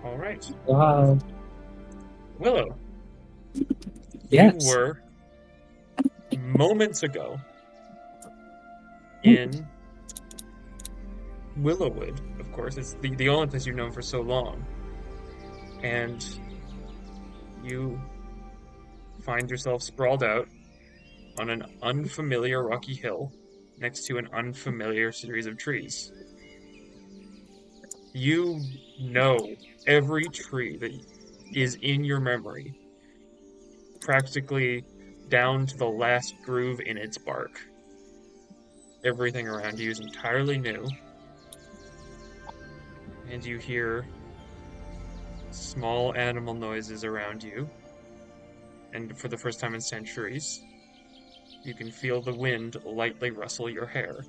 All right. Wow. Willow, you Yes. were moments ago in Willowwood, of course. It's the only place you've known for so long. And you find yourself sprawled out on an unfamiliar rocky hill next to an unfamiliar series of trees. You know every tree that is in your memory, practically down to the last groove in its bark. Everything around you is entirely new, and you hear small animal noises around you. And for the first time in centuries, you can feel the wind lightly rustle your hair.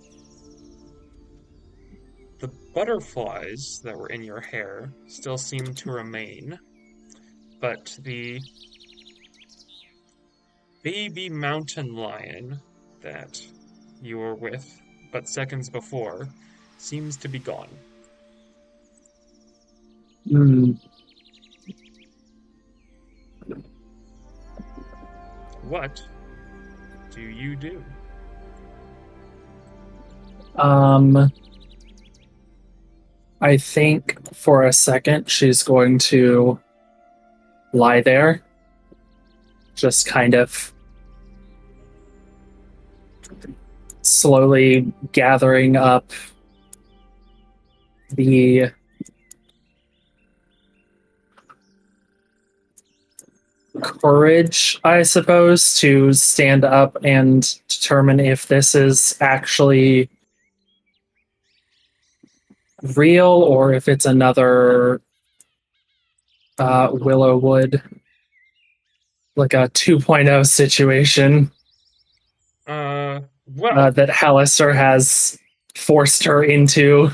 The butterflies that were in your hair still seem to remain, but the baby mountain lion that you were with but seconds before seems to be gone. Hmm. What do you do? Um, I think for a second she's going to lie there, just kind of slowly gathering up the courage, I suppose, to stand up and determine if this is actually real or if it's another Willowwood, like a 2.0 situation Well, that Hallister has forced her into.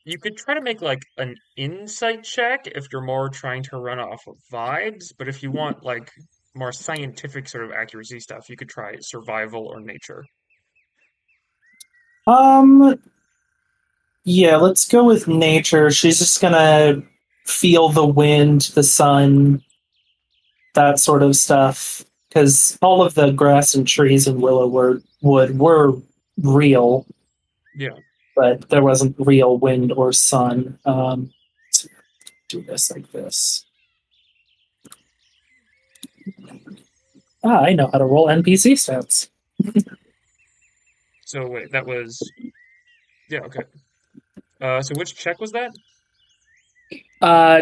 you could try to make like an insight check if you're more trying to run off of vibes, but if you want like more scientific sort of accuracy stuff, you could try survival or nature. Um, yeah, let's go with nature. She's just gonna feel the wind, the sun, that sort of stuff. Because all of the grass and trees in Wood were real, Yeah. but there wasn't real wind or sun. Let's do this like this. Ah, I know how to roll NPC stats. So wait, that was yeah, okay. So which check was that?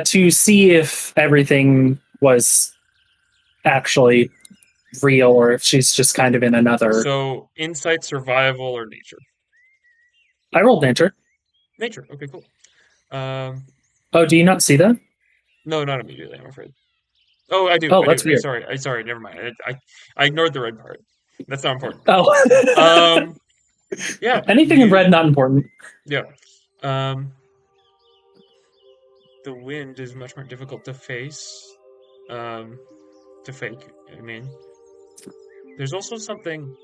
To see if everything was actually real or if she's just kind of in another. So insight, survival, or nature? I rolled nature. Nature. Okay, cool. Um, Oh, do you not see that? no, not immediately, I'm afraid. Oh, I do. Oh, I that's do. weird. Sorry. Sorry. Never mind. I ignored the red part. That's not important. Oh, Um, yeah, anything in red you, not important. yeah. Um, the wind is much more difficult to face, um, to fake. I mean, there's also something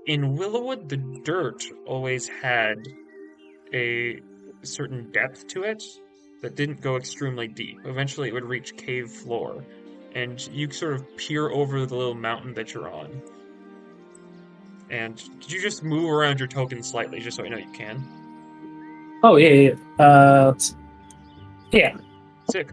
in Willowwood, the dirt always had a certain depth to it that didn't go extremely deep. Eventually, it would reach cave floor, and you sort of peer over the little mountain that you're on. And did you just move around your token slightly, just so I know you can? Oh yeah, yeah. Yeah. Sick.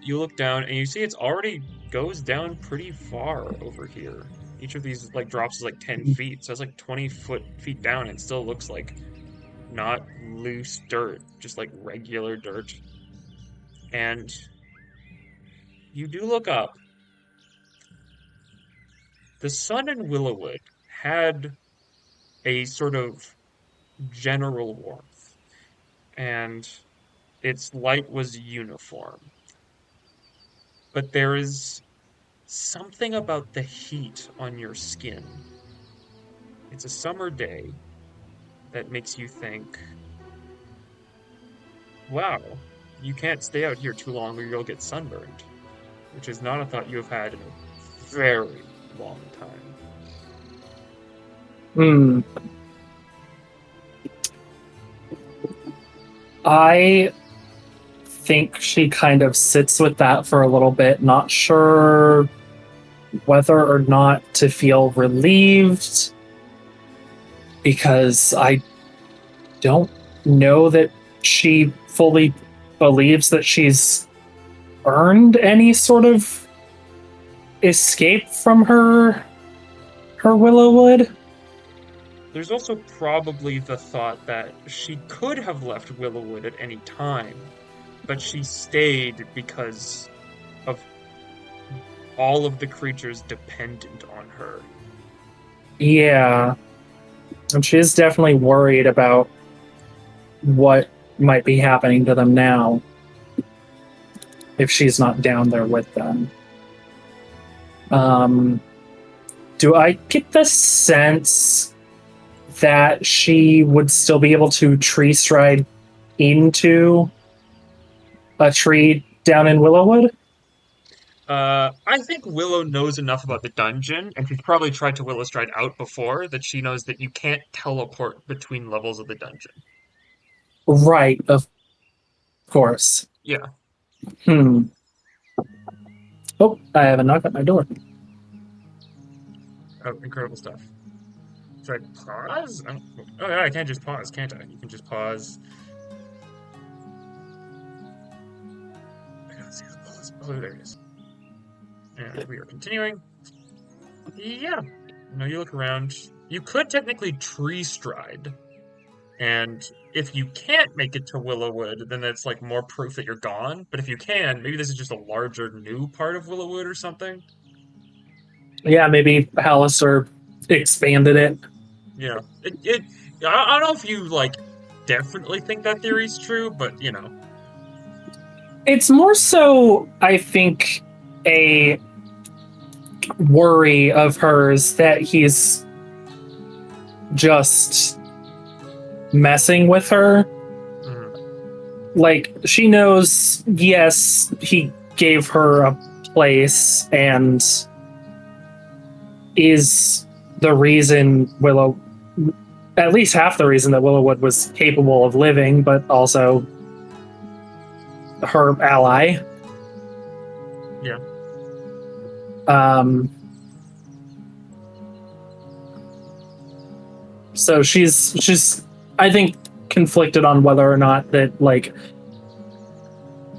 You look down and you see it's already goes down pretty far over here. Each of these like drops is like 10 feet, so it's like 20 feet down. And it still looks like not loose dirt, just like regular dirt. And you do look up. The sun in Willowwood had a sort of general warmth, and its light was uniform. But there is something about the heat on your skin. It's a summer day that makes you think, wow, you can't stay out here too long or you'll get sunburned, which is not a thought you have had in a very long time. Hmm. I think she kind of sits with that for a little bit, not sure whether or not to feel relieved, because I don't know that she fully believes that she's earned any sort of escape from her Willowwood. There's also probably the thought that she could have left Willowwood at any time, but she stayed because of all of the creatures dependent on her. Yeah, and she is definitely worried about what might be happening to them now if she's not down there with them. Um, do I get the sense that she would still be able to tree stride into a tree down in Willowwood? I think Willow knows enough about the dungeon, and she's probably tried to Willow Stride out before, that she knows that you can't teleport between levels of the dungeon. Right, of course. Yeah. Hmm. Oh, I have a knock at my door. Oh, incredible stuff. Should I pause? Oh yeah, I can't just pause, can't I? You can just pause. I gotta see the pause. Oh, there it is. And we are continuing. Yeah. You look around. You could technically tree stride. And if you can't make it to Willowwood, then that's like more proof that you're gone. But if you can, maybe this is just a larger new part of Willowwood or something. Yeah, maybe Hallister expanded it. Yeah. I don't know if you like definitely think that theory's true, but It's more so, I think, a worry of hers that he's just messing with her. mhm. Like, she knows, yes, he gave her a place and is the reason Willow, at least half the reason that Willowwood was capable of living, but also her ally. Yeah. So she's I think conflicted on whether or not that, like,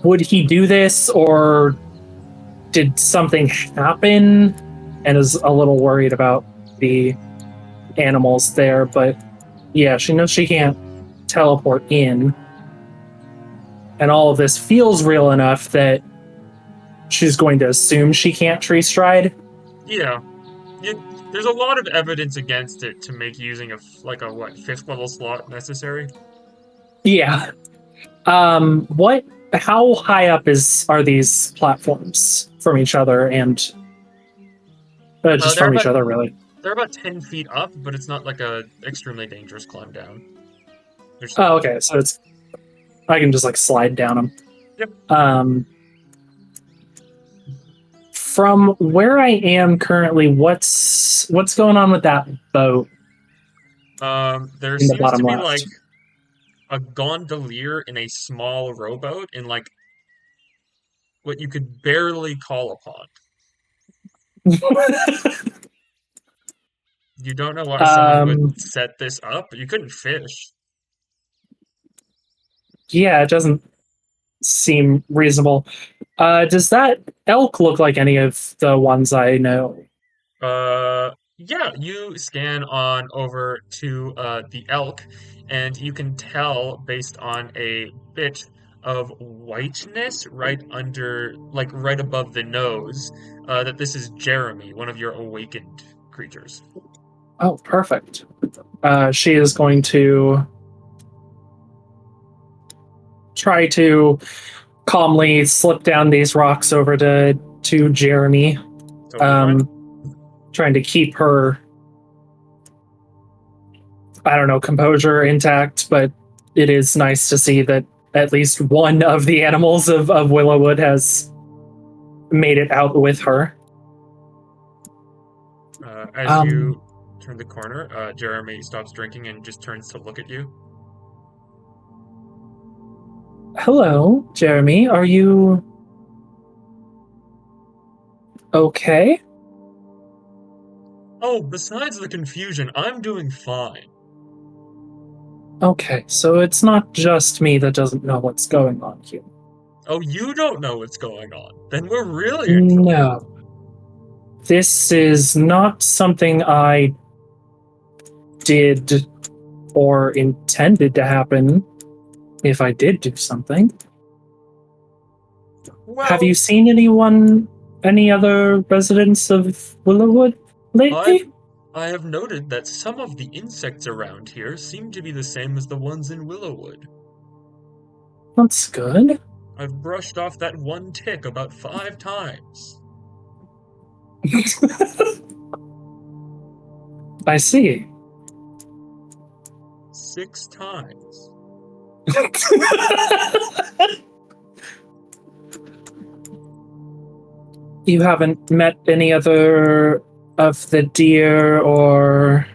would he do this or did something happen, and is a little worried about the animals there. But yeah, she knows she can't teleport in, and all of this feels real enough that she's going to assume she can't tree stride. Yeah. There's a lot of evidence against it to make using a what, fifth level slot necessary. Yeah. What? How high up are these platforms from each other, and just They're from each about other, really? they're about 10 feet up, but it's not like a extremely dangerous climb down. There's Oh, okay. So it's I can just like slide down them. Yep. From where I am currently, what's going on with that boat There in the seems bottom to be like left? a gondolier in a small rowboat in like what you could barely call upon. You don't know why someone would um, set this up, but you couldn't fish. yeah, it doesn't seem reasonable. Does that elk look like any of the ones I know? Yeah, you scan on over to the elk, and you can tell based on a bit of whiteness right under, like right above the nose, that this is Jeremy, one of your awakened creatures. Oh, perfect. She is going to try to calmly slip down these rocks over to Jeremy, Totally fine. trying to keep her, I don't know, composure intact. But it is nice to see that at least one of the animals of Willowwood has made it out with her. As Um, you turn the corner, Jeremy stops drinking and just turns to look at you. Hello, Jeremy. Are you okay? Oh, besides the confusion, I'm doing fine. Okay, so it's not just me that doesn't know what's going on here. Oh, you don't know what's going on. Then we're really in trouble. No. This is not something I did or intended to happen if I did do something. Have Well, you seen any other residents of Willowwood I've lately? I have noted that some of the insects around here seem to be the same as the ones in Willowwood. That's good. I've brushed off that one tick about 5 times. I see. 6 times. You haven't met any other of the deer or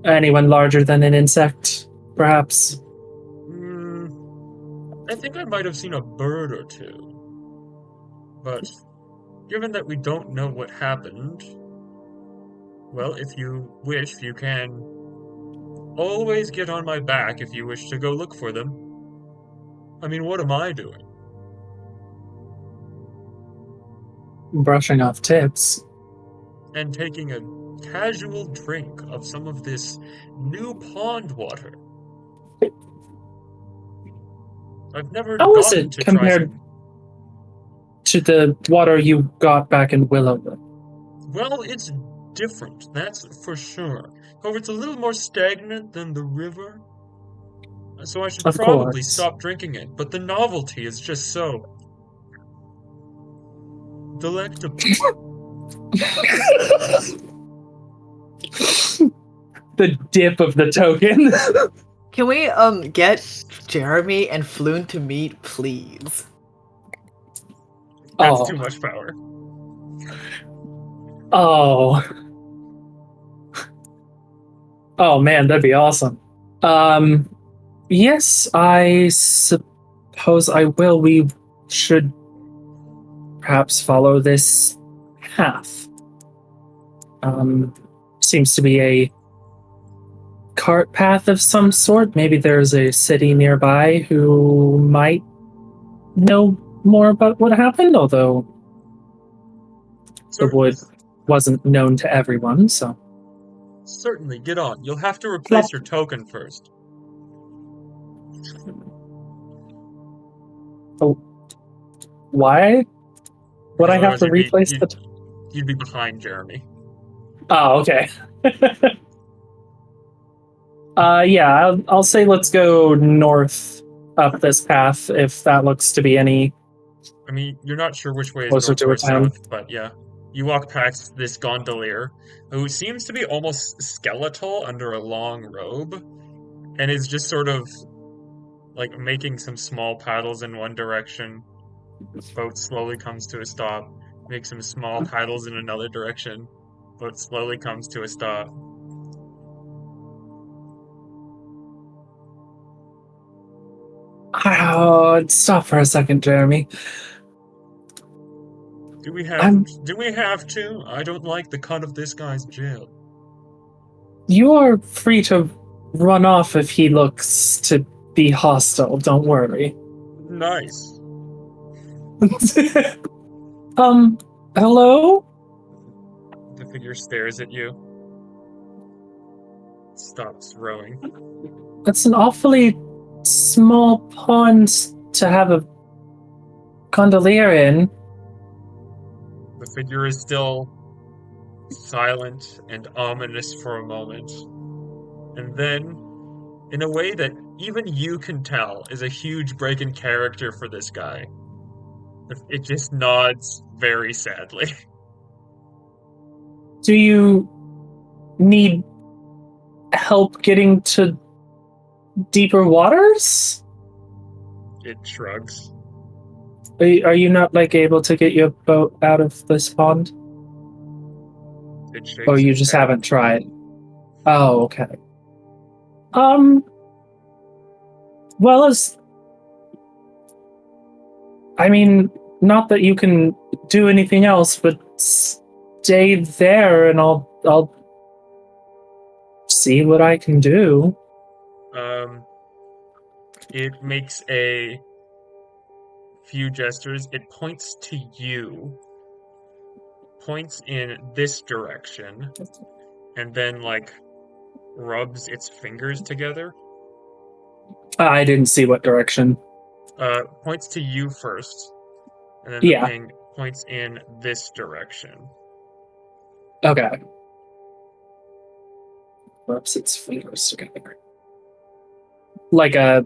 anyone larger than an insect, perhaps? Hmm, I think I might have seen a bird or two. But given that we don't know what happened, well, if you wish, you can always get on my back if you wish to go look for them. I mean, what am I doing? Brushing off tips. And taking a casual drink of some of this new pond water. I've never How is gotten it to try compared some. to the water you got back in Willowwood? Well, it's different, that's for sure. However, it's a little more stagnant than the river, so I should Of probably course. stop drinking it, but the novelty is just so delectable. The dip of the token. Can we get Jeremy and Floon to meet, please? That's Oh. too much power. Oh. Oh man, that'd be awesome. Yes, I suppose I will. We should perhaps follow this path. Seems to be a cart path of some sort. Maybe there's a city nearby who might know more about what happened, although the Certainly, wood wasn't known to everyone, so. certainly, get on. You'll have to Plop. replace your token first. Oh, why would Because I have otherwise to replace the? you'd be behind Jeremy. Oh, okay. Yeah, I'll say let's go north up this path if that looks to be any I mean, you're not sure which way is closer north to a or town. south, but yeah. You walk past this gondolier who seems to be almost skeletal under a long robe and is just sort of like making some small paddles in one direction. Boat slowly comes to a stop, makes some small paddles in another direction. Boat slowly comes to a stop. Oh, stop for a second, Jeremy. Do we have I'm. do we have to? I don't like the cut of this guy's jib. You are free to run off if he looks to be hostile. Don't worry. Nice. Hello? The figure stares at you. Stops rowing. That's an awfully small pond to have a gondolier in. The figure is still silent and ominous for a moment. And then, in a way that even you can tell is a huge break in character for this guy, it just nods very sadly. Do you need help getting to deeper waters? It shrugs. Are you not like able to get your boat out of this pond? It shakes Or you its just head. haven't tried? Oh, okay. Well, I mean, not that you can do anything else, but stay there, and I'll see what I can do. It makes a few gestures. It points to you, points in this direction, and then like rubs its fingers together. I didn't see what direction. Points to you first, and then the Yeah. thing points in this direction. Okay. Rubs its fingers together. Like a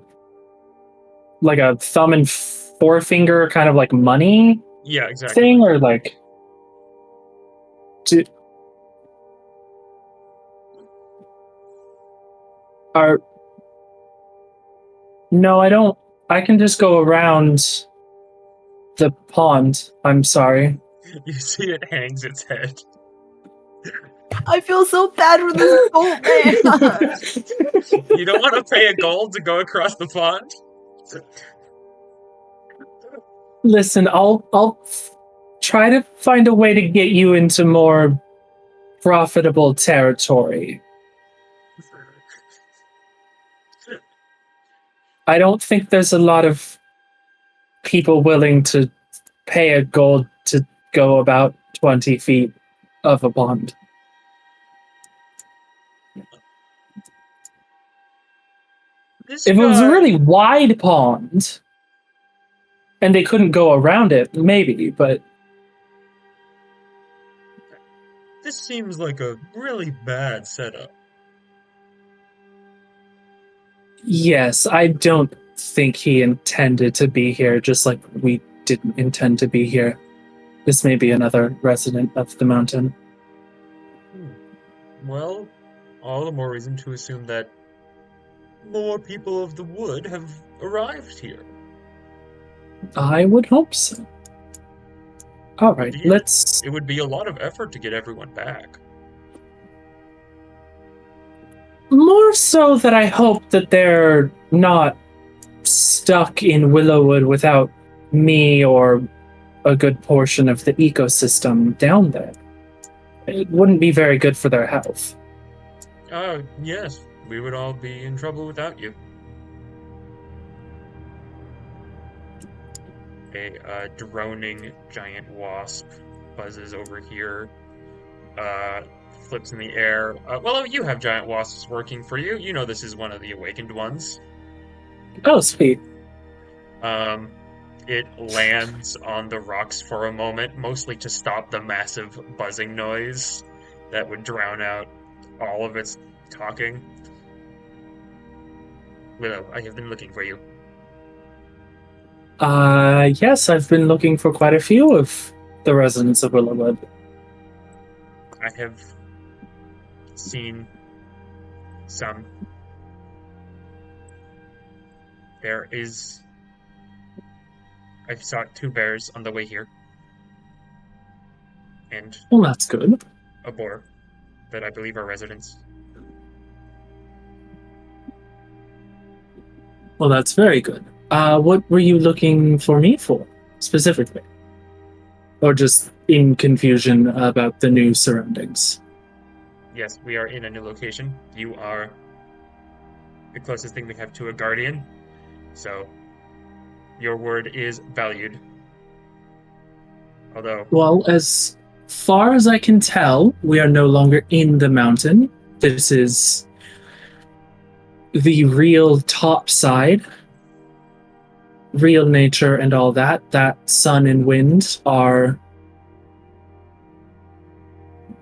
thumb and forefinger kind of like money Yeah, exactly. thing, or like are no, I don't. I can just go around the pond. I'm sorry. You see it hangs its head. I feel so bad for this goat man. You don't want to pay a gold to go across the pond? Listen, I'll try to find a way to get you into more profitable territory. I don't think there's a lot of people willing to pay a gold to go about 20 feet of a pond. This If it was a guy- really wide pond and they couldn't go around it, maybe, but This seems like a really bad setup. yes, I don't think he intended to be here, just like we didn't intend to be here. This may be another resident of the mountain. Well, all the more reason to assume that more people of the wood have arrived here. I would hope so. All right, Indeed. let's... It would be a lot of effort to get everyone back. More so that I hope that they're not stuck in Willowwood without me or a good portion of the ecosystem down there. It wouldn't be very good for their health. Yes, we would all be in trouble without you. A droning giant wasp buzzes over here, flips in the air. Well, you have giant wasps working for you. You know this is one of the awakened ones. Oh, sweet. It lands on the rocks for a moment, mostly to stop the massive buzzing noise that would drown out all of its talking. Willow, I have been looking for you. Yes, I've been looking for quite a few of the residents of Willowwood. I have seen some. There is... I saw 2 bears on the way here. And Well, that's good. a boar that I believe are residents. Well, that's very good. What were you looking for me for, specifically? Or just in confusion about the new surroundings? Yes, we are in a new location. You are the closest thing we have to a guardian. So, your word is valued. Although... Well, as far as I can tell, we are no longer in the mountain. This is the real top side. Real nature and all that. That sun and wind are,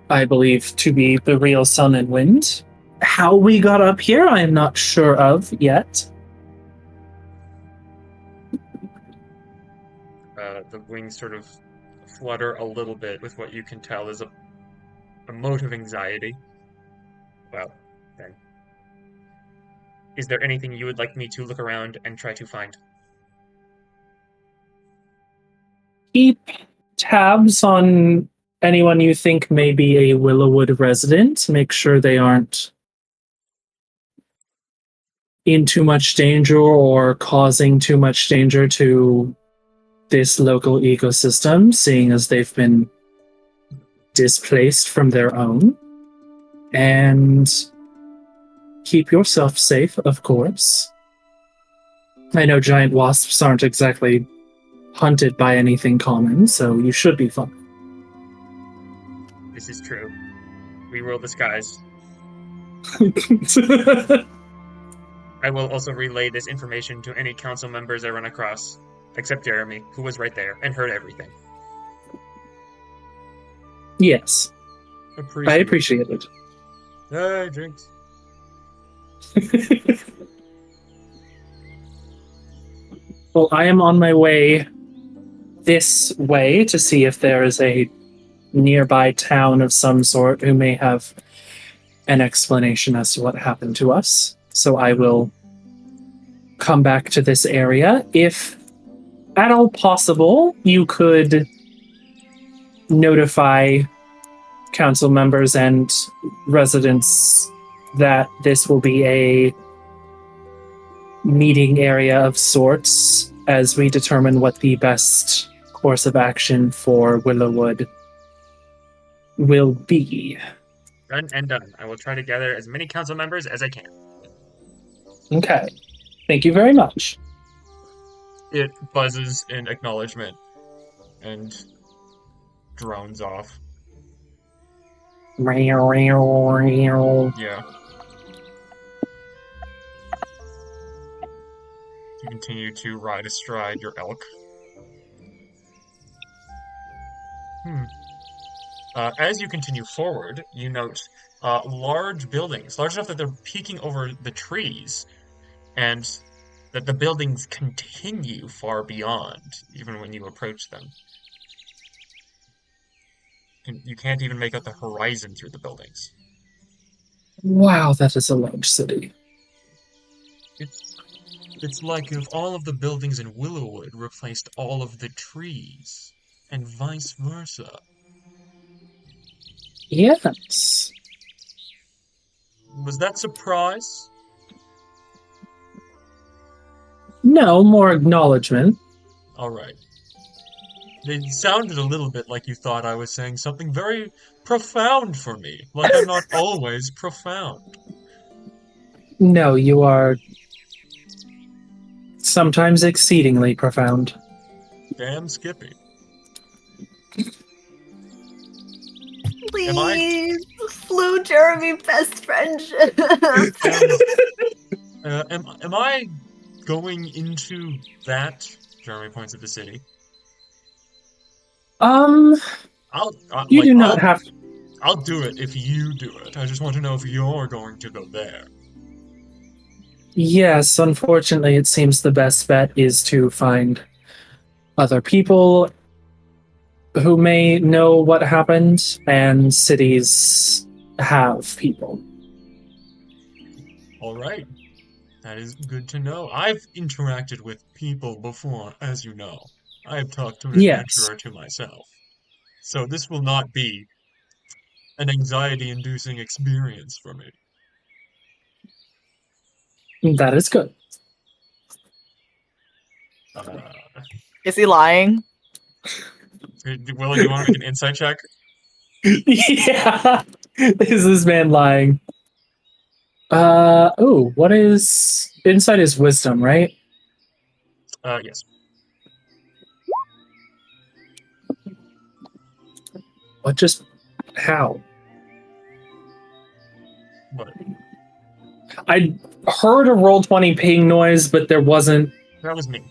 I believe, to be the real sun and wind. How we got up here, I am not sure of yet. The wings sort of flutter a little bit with what you can tell is a mote of anxiety. Well, then. Is there anything you would like me to look around and try to find? Keep tabs on anyone you think may be a Willowwood resident. Make sure they aren't in too much danger or causing too much danger to this local ecosystem, seeing as they've been displaced from their own. And keep yourself safe, of course. I know giant wasps aren't exactly hunted by anything common, so you should be fine. This is true. We rule the skies. I will also relay this information to any council members I run across, except Jeremy, who was right there and heard everything. Yes, I appreciate it. Drinks. Well, I am on my way this way to see if there is a nearby town of some sort who may have an explanation as to what happened to us. So I will come back to this area. If at all possible, you could notify council members and residents that this will be a meeting area of sorts as we determine what the best course of action for Willowwood will be. Done and done. I will try to gather as many council members as I can. Okay. Thank you very much. It buzzes in acknowledgement and drones off. Yeah. You continue to ride astride your elk. As you continue forward, you note large buildings, large enough that they're peeking over the trees, and that the buildings continue far beyond, even when you approach them. And you can't even make out the horizon through the buildings. Wow, that is a large city. It's like if all of the buildings in Willowwood replaced all of the trees, and vice versa. Yes. Was that surprise? No, more acknowledgement. Alright. It sounded a little bit like you thought I was saying something very profound for me, like I'm not always profound. No, you are sometimes exceedingly profound. Damn Skippy. Please, flew Jeremy best friendship. Am I going into that? Jeremy points at the city. You do not have. I'll do it if you do it. I just want to know if you're going to go there. Yes, unfortunately, it seems the best bet is to find other people who may know what happened, and cities have people. All right. That is good to know. I've interacted with people before, as you know. I have talked to an adventurer to myself. So this will not be an anxiety-inducing experience for me. That is good. Is he lying? Willow, do you want to make an insight check? Yeah. Is this man lying? What is... Insight is wisdom, right? Yes. What just... How? What? I heard a Roll20 ping noise, but there wasn't... That was me.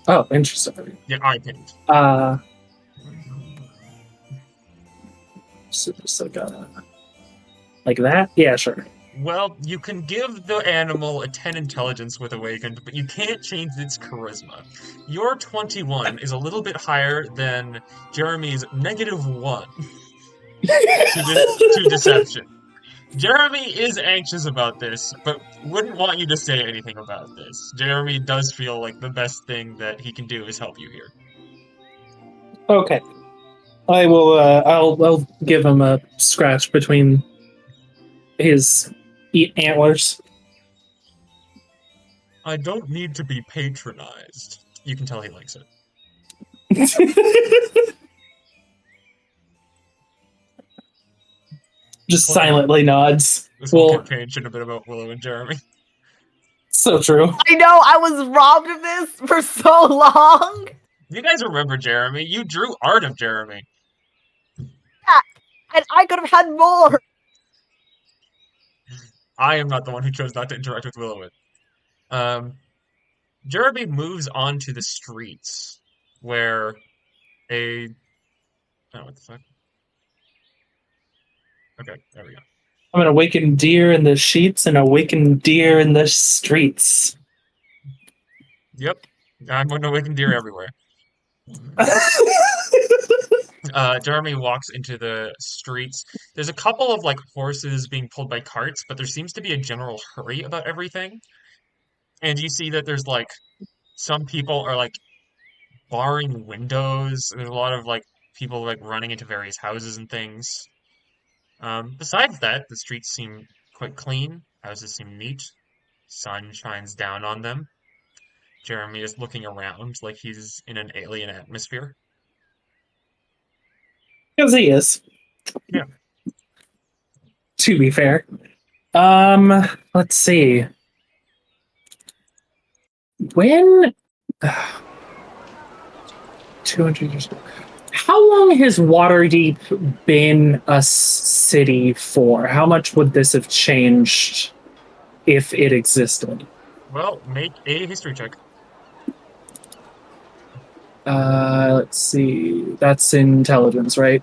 Oh, interesting. Yeah, I pinged. So just like that? Yeah, sure. Well, you can give the animal a 10 intelligence with awakened, but you can't change its charisma. Your 21 is a little bit higher than Jeremy's -1 to deception. Jeremy is anxious about this, but wouldn't want you to say anything about this. Jeremy does feel like the best thing that he can do is help you here. Okay. I will, I'll give him a scratch between his antlers. I don't need to be patronized. You can tell he likes it. Just silently nods. This whole Well, campaign should have been about Wyllow and Jeremy. so true. I know, I was robbed of this for so long. You guys remember Jeremy? You drew art of Jeremy. Yeah, and I could have had more. I am not the one who chose not to interact with Wyllow. Jeremy moves onto the streets where a oh, what the fuck? Okay, there we go. I'm an awakened deer in the sheets and awakened deer in the streets. Yep, I'm an awakened deer everywhere. Jeremy walks into the streets. There's a couple of like horses being pulled by carts, but there seems to be a general hurry about everything. And you see that there's like some people are like barring windows. There's a lot of like people like running into various houses and things. Besides that, the streets seem quite clean. Houses seem neat. Sun shines down on them. Jeremy is looking around like he's in an alien atmosphere. Because he is. Yeah. To be fair. Let's see. When 200 years ago. How long has Waterdeep been a city for? How much would this have changed if it existed? Well, make a history check. Let's see. That's intelligence, right?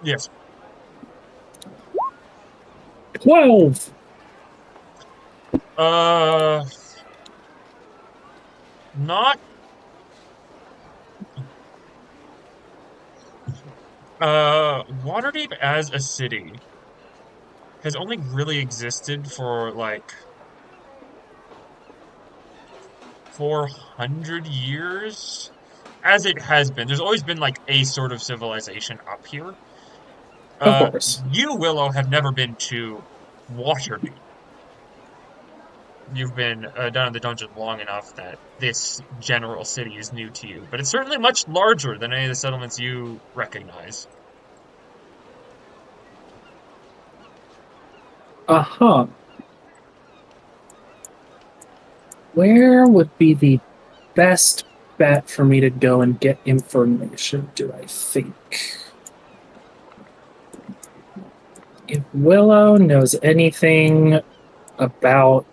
Yes. 12. Not. Waterdeep as a city has only really existed for like 400 years, as it has been. There's always been like a sort of civilization up here. Of course. You, Wyllow, have never been to Waterdeep. You've been down in the dungeon long enough that this general city is new to you, but it's certainly much larger than any of the settlements you recognize. Uh-huh. Where would be the best bet for me to go and get information, do I think? If Wyllow knows anything about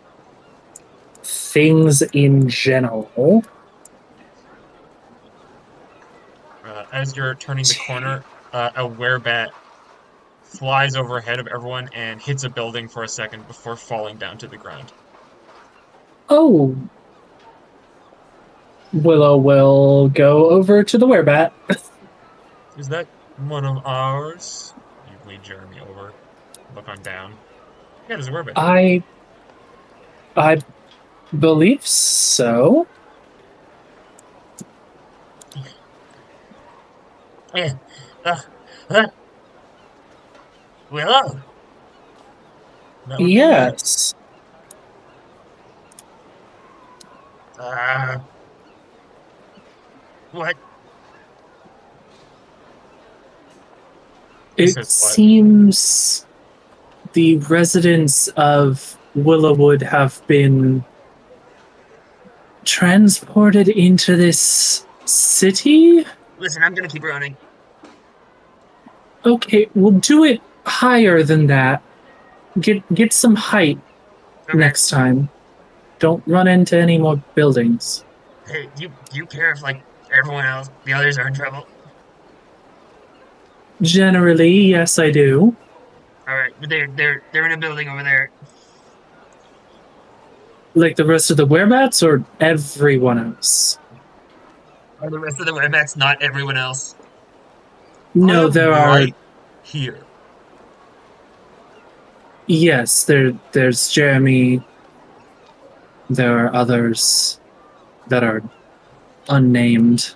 things in general. As you're turning the corner, a werebat flies overhead of everyone and hits a building for a second before falling down to the ground. Oh. Wyllow will go over to the werebat. Is that one of ours? You lead Jeremy over. Look on down. Yeah, there's a werebat. I believe so. Yeah. Wyllow. Yes. What? It seems the residents of Willowwood have been transported into this city? Listen, I'm gonna keep running. Okay, we'll do it higher than that. Get some height next time. Don't run into any more buildings. Hey, do you care if like everyone else, the others, are in trouble? Generally, yes, I do. All right, but they're in a building over there. Like the rest of the werebats, or everyone else? Are the rest of the werebats not everyone else? No, there are. Right here. Yes, there's Jeremy. There are others that are unnamed.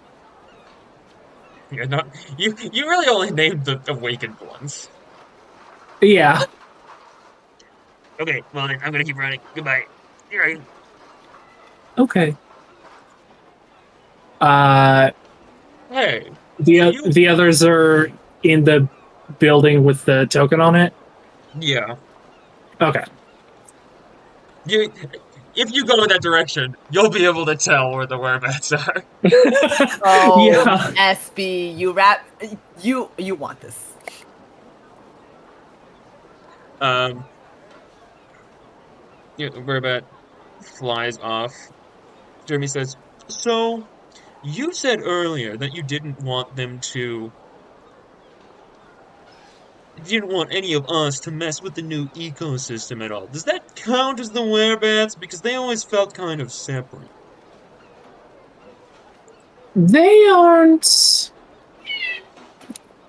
Yeah, not you. You really only named the awakened ones. Yeah. Okay, well then, I'm gonna keep running. Goodbye. You're right. Okay. Uh, Hey, the you. the others are in the building with the token on it. Yeah. Okay. You. If you go in that direction, you'll be able to tell where the whereabouts are. Oh, Yeah. SB, you want this. Um. Yeah, whereabout flies off. Jeremy says, "So you said earlier that you didn't want any of us to mess with the new ecosystem at all. Does that count as the whereabouts? Because they always felt kind of separate." They aren't.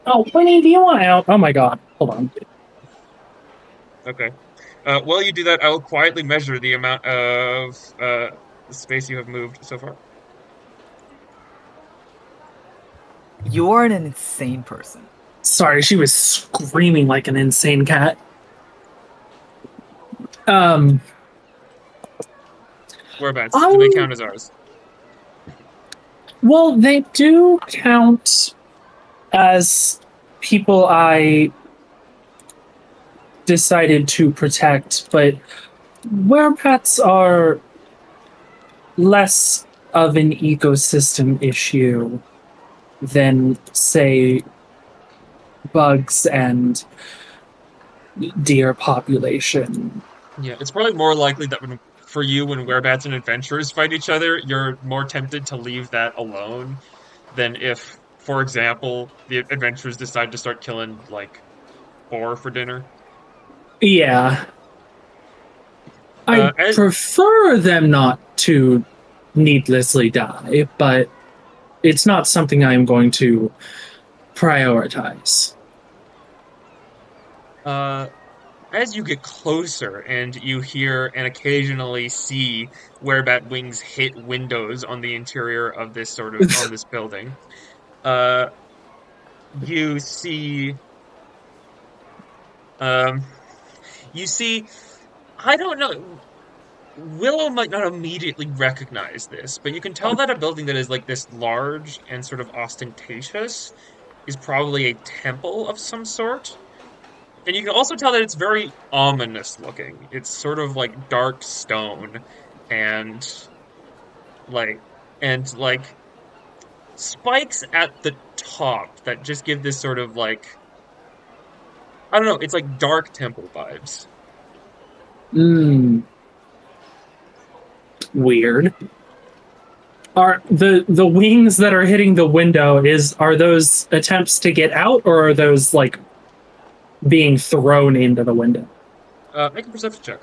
Oh, Winnie, do you want out? Oh my god. Hold on. Okay. While you do that, I will quietly measure the amount of space you have moved so far. You're an insane person. Sorry, she was screaming like an insane cat. Um, Whereabouts? Do they I count as ours? well, they do count as people I decided to protect, but werepats are less of an ecosystem issue than, say, bugs and deer population. Yeah, it's probably more likely that for you, when whereabouts and adventurers fight each other, you're more tempted to leave that alone than if, for example, the adventurers decide to start killing like boar for dinner. Yeah, I And prefer them not to needlessly die, but it's not something I'm going to prioritize. uh, as you get closer and you hear and occasionally see whereabout wings hit windows on the interior of this sort of on this building, uh, you see, um, you see, I don't know. Willow might not immediately recognize this, but you can tell that a building that is like this large and sort of ostentatious is probably a temple of some sort. And you can also tell that it's very ominous looking. It's sort of like dark stone and like and spikes at the top that just give this sort of like, I don't know, it's like dark temple vibes. Hmm, weird. Are the wings that are hitting the window are those attempts to get out, or are those like being thrown into the window? Make a perception check.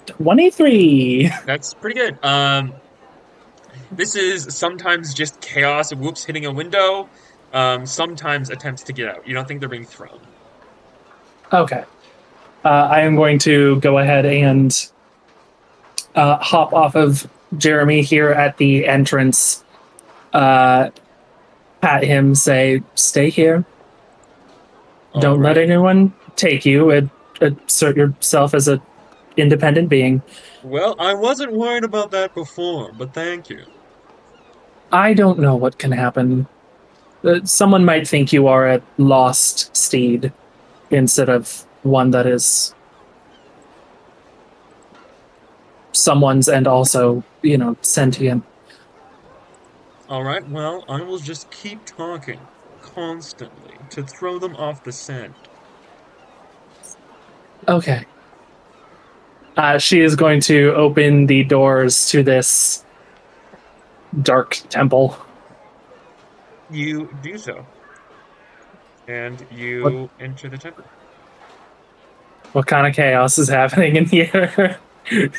23. That's pretty good. This is sometimes just chaos, whoops, hitting a window. Sometimes attempts to get out. You don't think they're being thrown. Okay. I am going to go ahead and hop off of Jeremy here at the entrance, uh, pat him, say, stay here. All Don't let right. anyone take you. Assert yourself as an independent being. Well, I wasn't worried about that before, but thank you. I don't know what can happen. Someone might think you are a lost steed instead of one that is someone's and also, sentient. All right, well, I will just keep talking constantly to throw them off the scent. Okay. She is going to open the doors to this dark temple. You do so, and What you enter the temple. what kind of chaos is happening in here? Doom,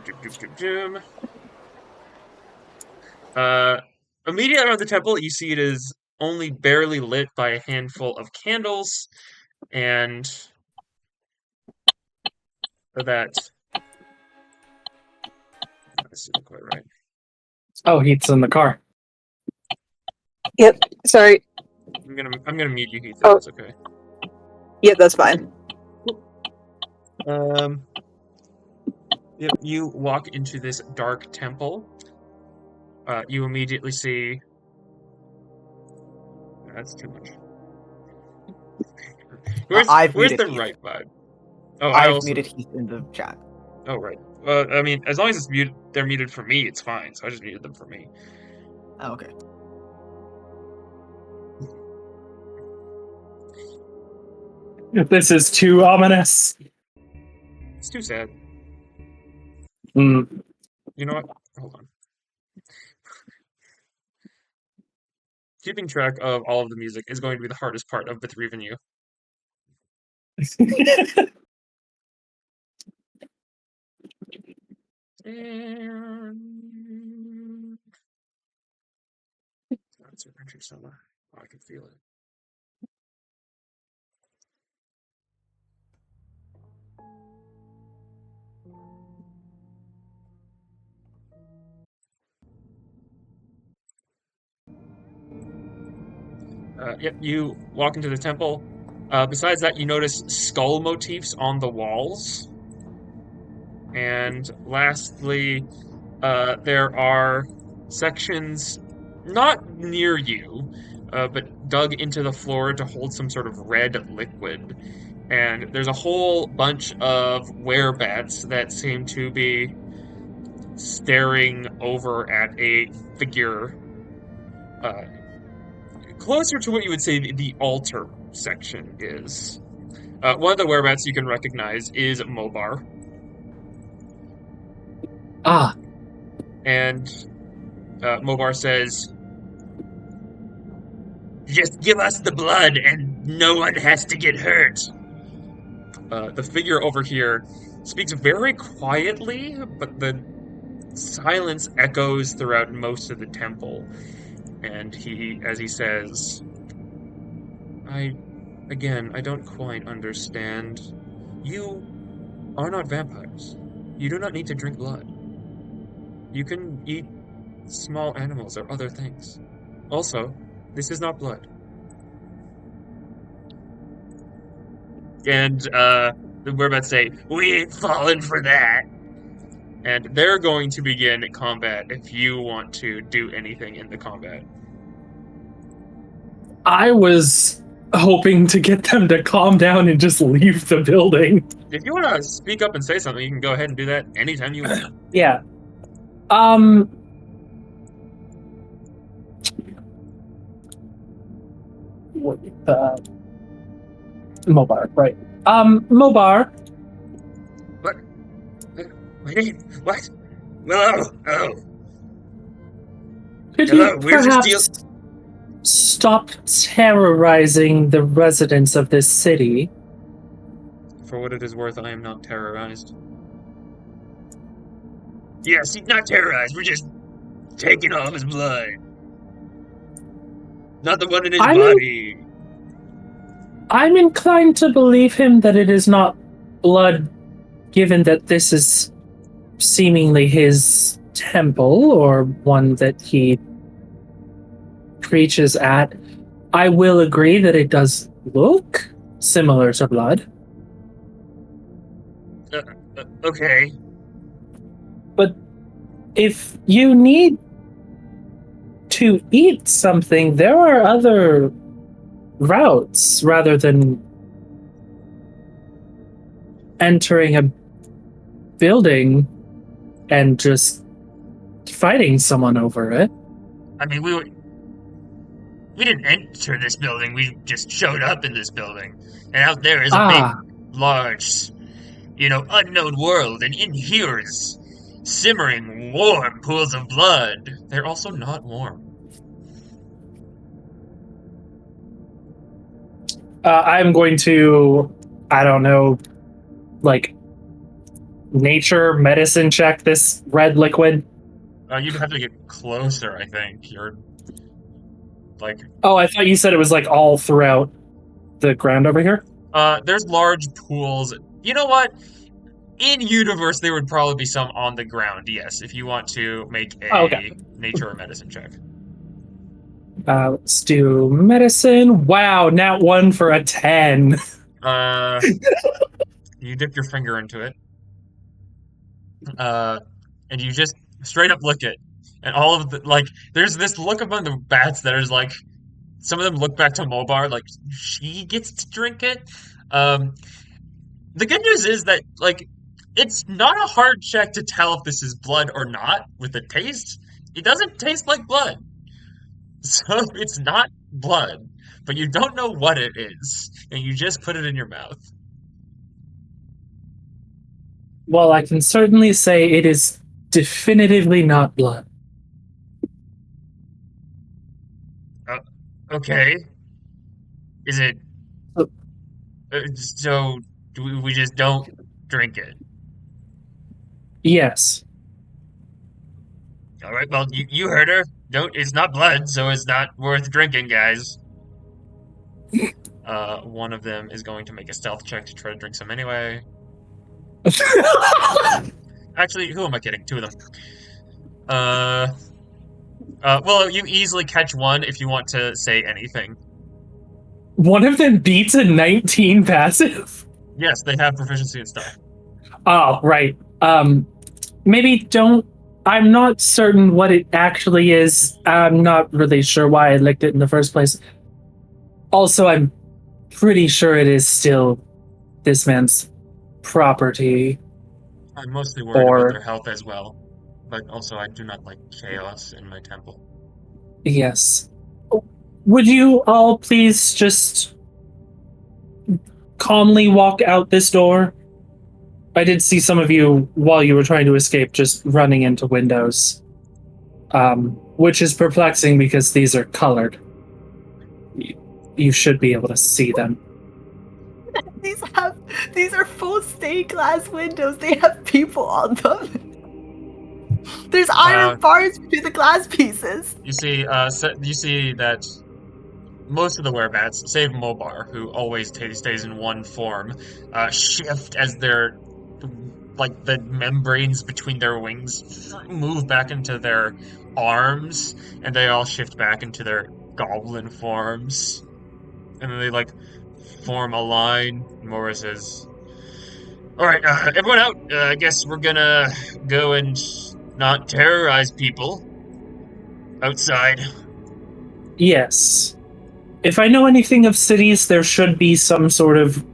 doom, doom, doom. Uh, Immediately around the temple, you see it is only barely lit by a handful of candles, and that. This isn't quite right. Oh, Heat's in the car. Yep. Sorry. I'm gonna mute you, Heath, if Oh, that's okay. yep, that's fine. Um, Yep, you walk into this dark temple. You immediately see... That's too much. I've Where's muted the Heath. right vibe? Oh, I I've also... muted Heath in the chat. Oh, right. I mean, as long as it's muted, they're muted for me, it's fine. So I just muted them for me. Oh, okay. This is too ominous. It's too sad. Mm. You know what? Hold on. Keeping track of all of the music is going to be the hardest part of Bethreven you. And... That's a country summer. Oh, I can feel it. Yep, you walk into the temple. Besides that, you notice skull motifs on the walls. And lastly, there are sections not near you, but dug into the floor to hold some sort of red liquid. And there's a whole bunch of werebats that seem to be staring over at a figure closer to what you would say the altar section is. One of the werebats you can recognize is Mobar. Ah. And Mobar says, "Just give us the blood and no one has to get hurt." The figure over here speaks very quietly, but the silence echoes throughout most of the temple. And as he says, I don't quite understand. You are not vampires. You do not need to drink blood. You can eat small animals or other things. Also, this is not blood. And we're about to say, "We ain't falling for that." And they're going to begin combat if you want to do anything in the combat. I was hoping to get them to calm down and just leave the building. If you want to speak up and say something, you can go ahead and do that anytime you want. Yeah. Mobar, right. Mobar. What? Wait, what? Wyllow! Oh. Could Hello, you where's this deal? perhaps stop terrorizing the residents of this city? For what it is worth, I am not terrorized. Yes, he's not terrorized. We're just taking all of his blood. Not the one in his body. I'm inclined to believe him that it is not blood, given that this is seemingly his temple, or one that he preaches at. I will agree that it does look similar to blood. Okay. But if you need to eat something, there are other routes rather than entering a building and just fighting someone over it. I mean, we didn't enter this building. We just showed up in this building. And out there is a big, large, unknown world. And in here is simmering, warm pools of blood. They're also not warm. I'm going to, I don't know, like, nature medicine check this red liquid. You'd have to get closer, I think. You're like... Oh, I thought you said it was like all throughout the ground over here? There's large pools. You know what? In universe, there would probably be some on the ground, yes, if you want to make a nature or medicine check. Let's do medicine. Wow, nat 1 for a 10. You dip your finger into it. and you just straight up lick it, and all of the there's this look among the bats that is like, some of them look back to Mobar like she gets to drink it. Um, the good news is that it's not a hard check to tell if this is blood or not with the taste. It doesn't taste like blood, so it's not blood, but you don't know what it is, and you just put it in your mouth. Well, I can certainly say it is definitively not blood. Okay, is it? Uh, So we just don't drink it? Yes. All right. Well, you heard her. Don't. It's not blood, so it's not worth drinking, guys. One of them is going to make a stealth check to try to drink some anyway. Actually, who am I kidding? Two of them. Well, you easily catch one if you want to say anything. One of them beats a 19 passive? Yes, they have proficiency in stuff. Oh, right. Maybe don't... I'm not certain what it actually is. I'm not really sure why I licked it in the first place. Also, I'm pretty sure it is still this man's property. I'm mostly worried about their health as well. But also, I do not like chaos in my temple. Yes. Would you all please just calmly walk out this door? I did see some of you, while you were trying to escape, just running into windows. Which is perplexing because these are colored. You should be able to see them. These are full stained glass windows. They have people on them. There's iron bars between the glass pieces. You see that most of the werebats, save Mobar, who always stays in one form, shift as their the membranes between their wings move back into their arms, and they all shift back into their goblin forms, and then they form a line. Mora says, "All right, everyone out. I guess we're gonna go and not terrorize people outside." Yes. If I know anything of cities, there should be some sort of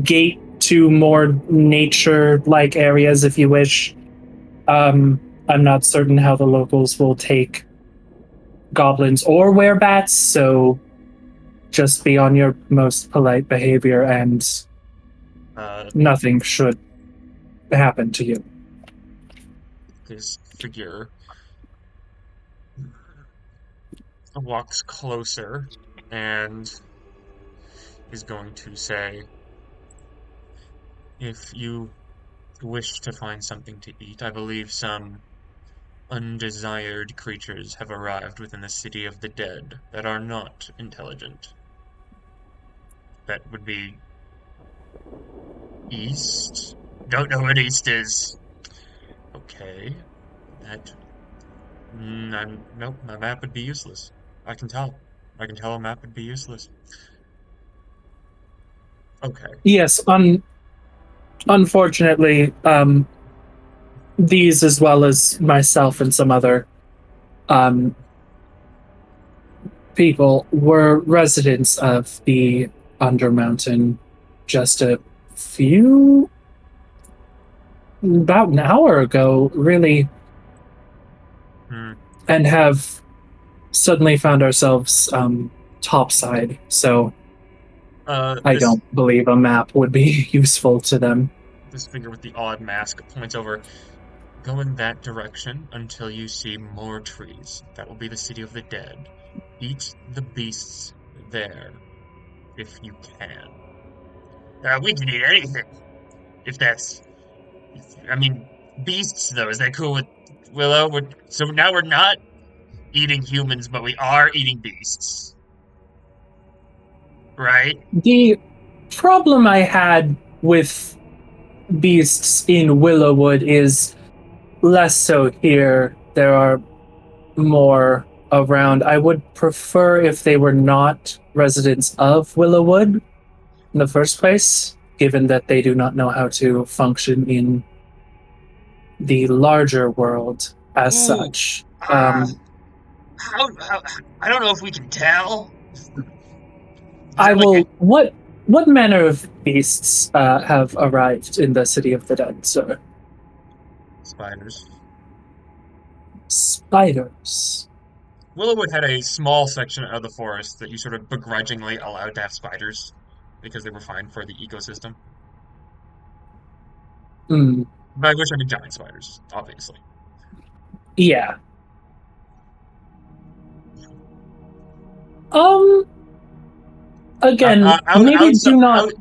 gate to more nature-like areas, if you wish. I'm not certain how the locals will take goblins or werebats, so just be on your most polite behavior and nothing should happen to you. This figure walks closer and is going to say, "If you wish to find something to eat, I believe some undesired creatures have arrived within the city of the dead that are not intelligent. That would be east. Don't know what east is. Okay. That... nope, my map would be useless. I can tell. I can tell a map would be useless. Okay. Yes, unfortunately, these, as well as myself and some other people, were residents of the Undermountain just about an hour ago, really, and have suddenly found ourselves topside, so I don't believe a map would be useful to them. This figure with the odd mask points over. Go in that direction until you see more trees. That will be the city of the dead. Eat the beasts there, if you can. We can eat anything. If that's... I mean, beasts, though. Is that cool with Wyllow? So now we're not eating humans, but we are eating beasts. Right? The problem I had with beasts in Willowwood is less so here. There are more around. I would prefer if they were not residents of Willowwood in the first place, given that they do not know how to function in the larger world as Ooh, such. how, I don't know if we can tell. Is I it like will. What manner of beasts have arrived in the city of the dead, sir? spiders? Spiders. Willowwood had a small section of the forest that you sort of begrudgingly allowed to have spiders because they were fine for the ecosystem. Hmm. By which I mean giant spiders, obviously. Yeah. Um. Again, maybe do not.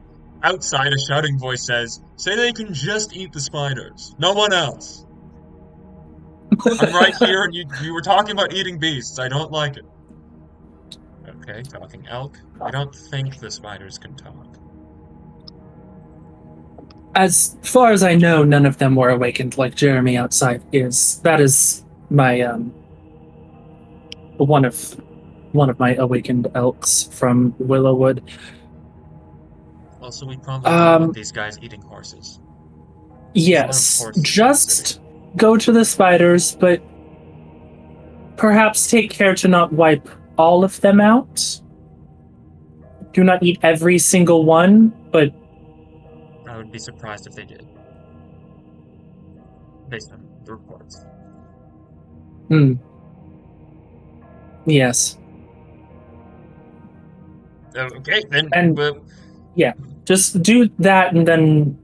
Outside, a shouting voice says, "Say they can just eat the spiders, no one else. I'm right here, and you were talking about eating beasts. I don't like it." Okay, talking elk. I don't think the spiders can talk. As far as I know, none of them were awakened like Jeremy outside is. That is my one of my awakened elks from Willowwood. Also, we probably don't want these guys eating horses. There's a lot of Yes, horses in the city. just go to the spiders, but perhaps take care to not wipe all of them out. Do not eat every single one, but I would be surprised if they did, based on the reports. Yes. Okay, then. And yeah, just do that and then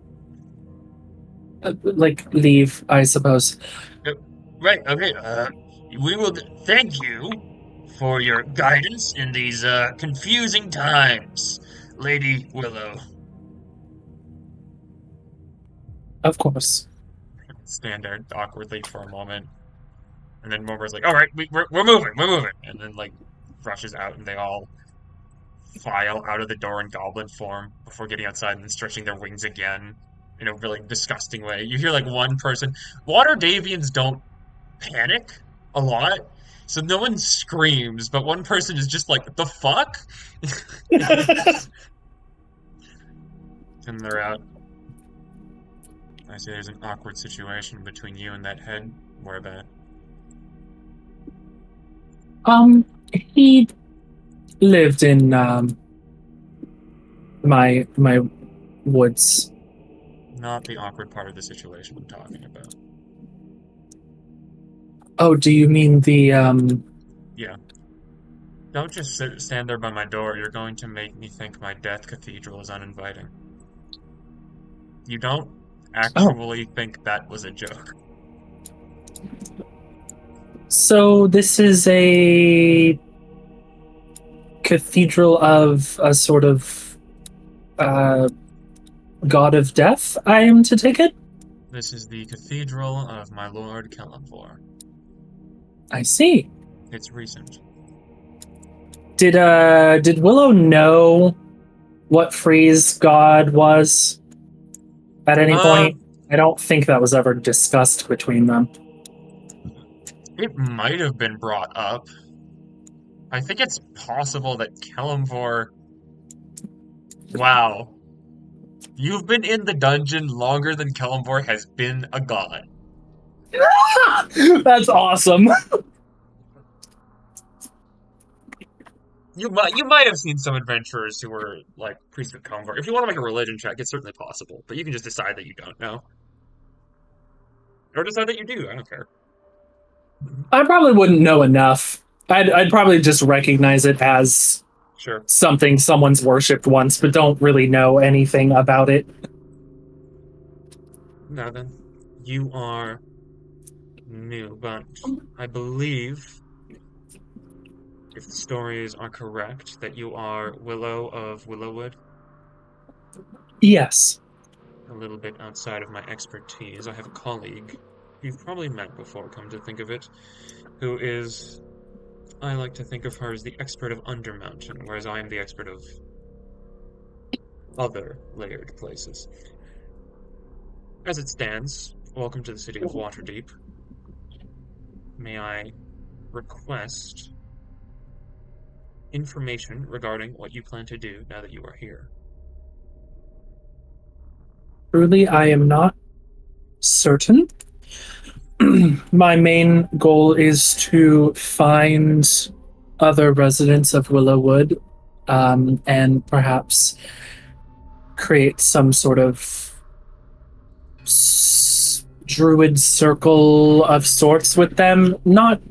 leave, I suppose. Right. Okay. We will thank you for your guidance in these confusing times, Lady Willow. Of course. Stand there awkwardly for a moment, and then Mobra's like, "All right, we're moving," and then like rushes out, and they all file out of the door in goblin form before getting outside and then stretching their wings again in a really disgusting way. You hear like one person. Water Davians don't panic a lot, so no one screams, but one person is just like, "The fuck?" And they're out. I see there's an awkward situation between you and that head. Where about? He lived in my woods. Not the awkward part of the situation I'm talking about. Oh, do you mean the Yeah. Don't just stand there by my door. You're going to make me think my death cathedral is uninviting. You don't actually think that was a joke. So this is a cathedral of a sort of god of death, I am to take it? This is the cathedral of my lord Kelemvor. I see. It's recent. Did Willow know what Free's god was at any point? I don't think that was ever discussed between them. It might have been brought up. I think it's possible that Kelemvor... Wow. You've been in the dungeon longer than Kelemvor has been a god. That's awesome. You might have seen some adventurers who were like priests of Kelemvor. If you want to make a religion check, it's certainly possible, but you can just decide that you don't know. Or decide that you do, I don't care. I probably wouldn't know enough. I'd probably just recognize it as Sure. something someone's worshipped once, but don't really know anything about it. Now then, you are new, but I believe, if the stories are correct, that you are Willow of Willowwood. Yes. A little bit outside of my expertise, I have a colleague you've probably met before, come to think of it, who is, I like to think of her as the expert of Undermountain, whereas I am the expert of other layered places. As it stands, welcome to the city of Waterdeep. May I request information regarding what you plan to do now that you are here? Truly, I am not certain. My main goal is to find other residents of Willowwood, and perhaps create some sort of druid circle of sorts with them. Not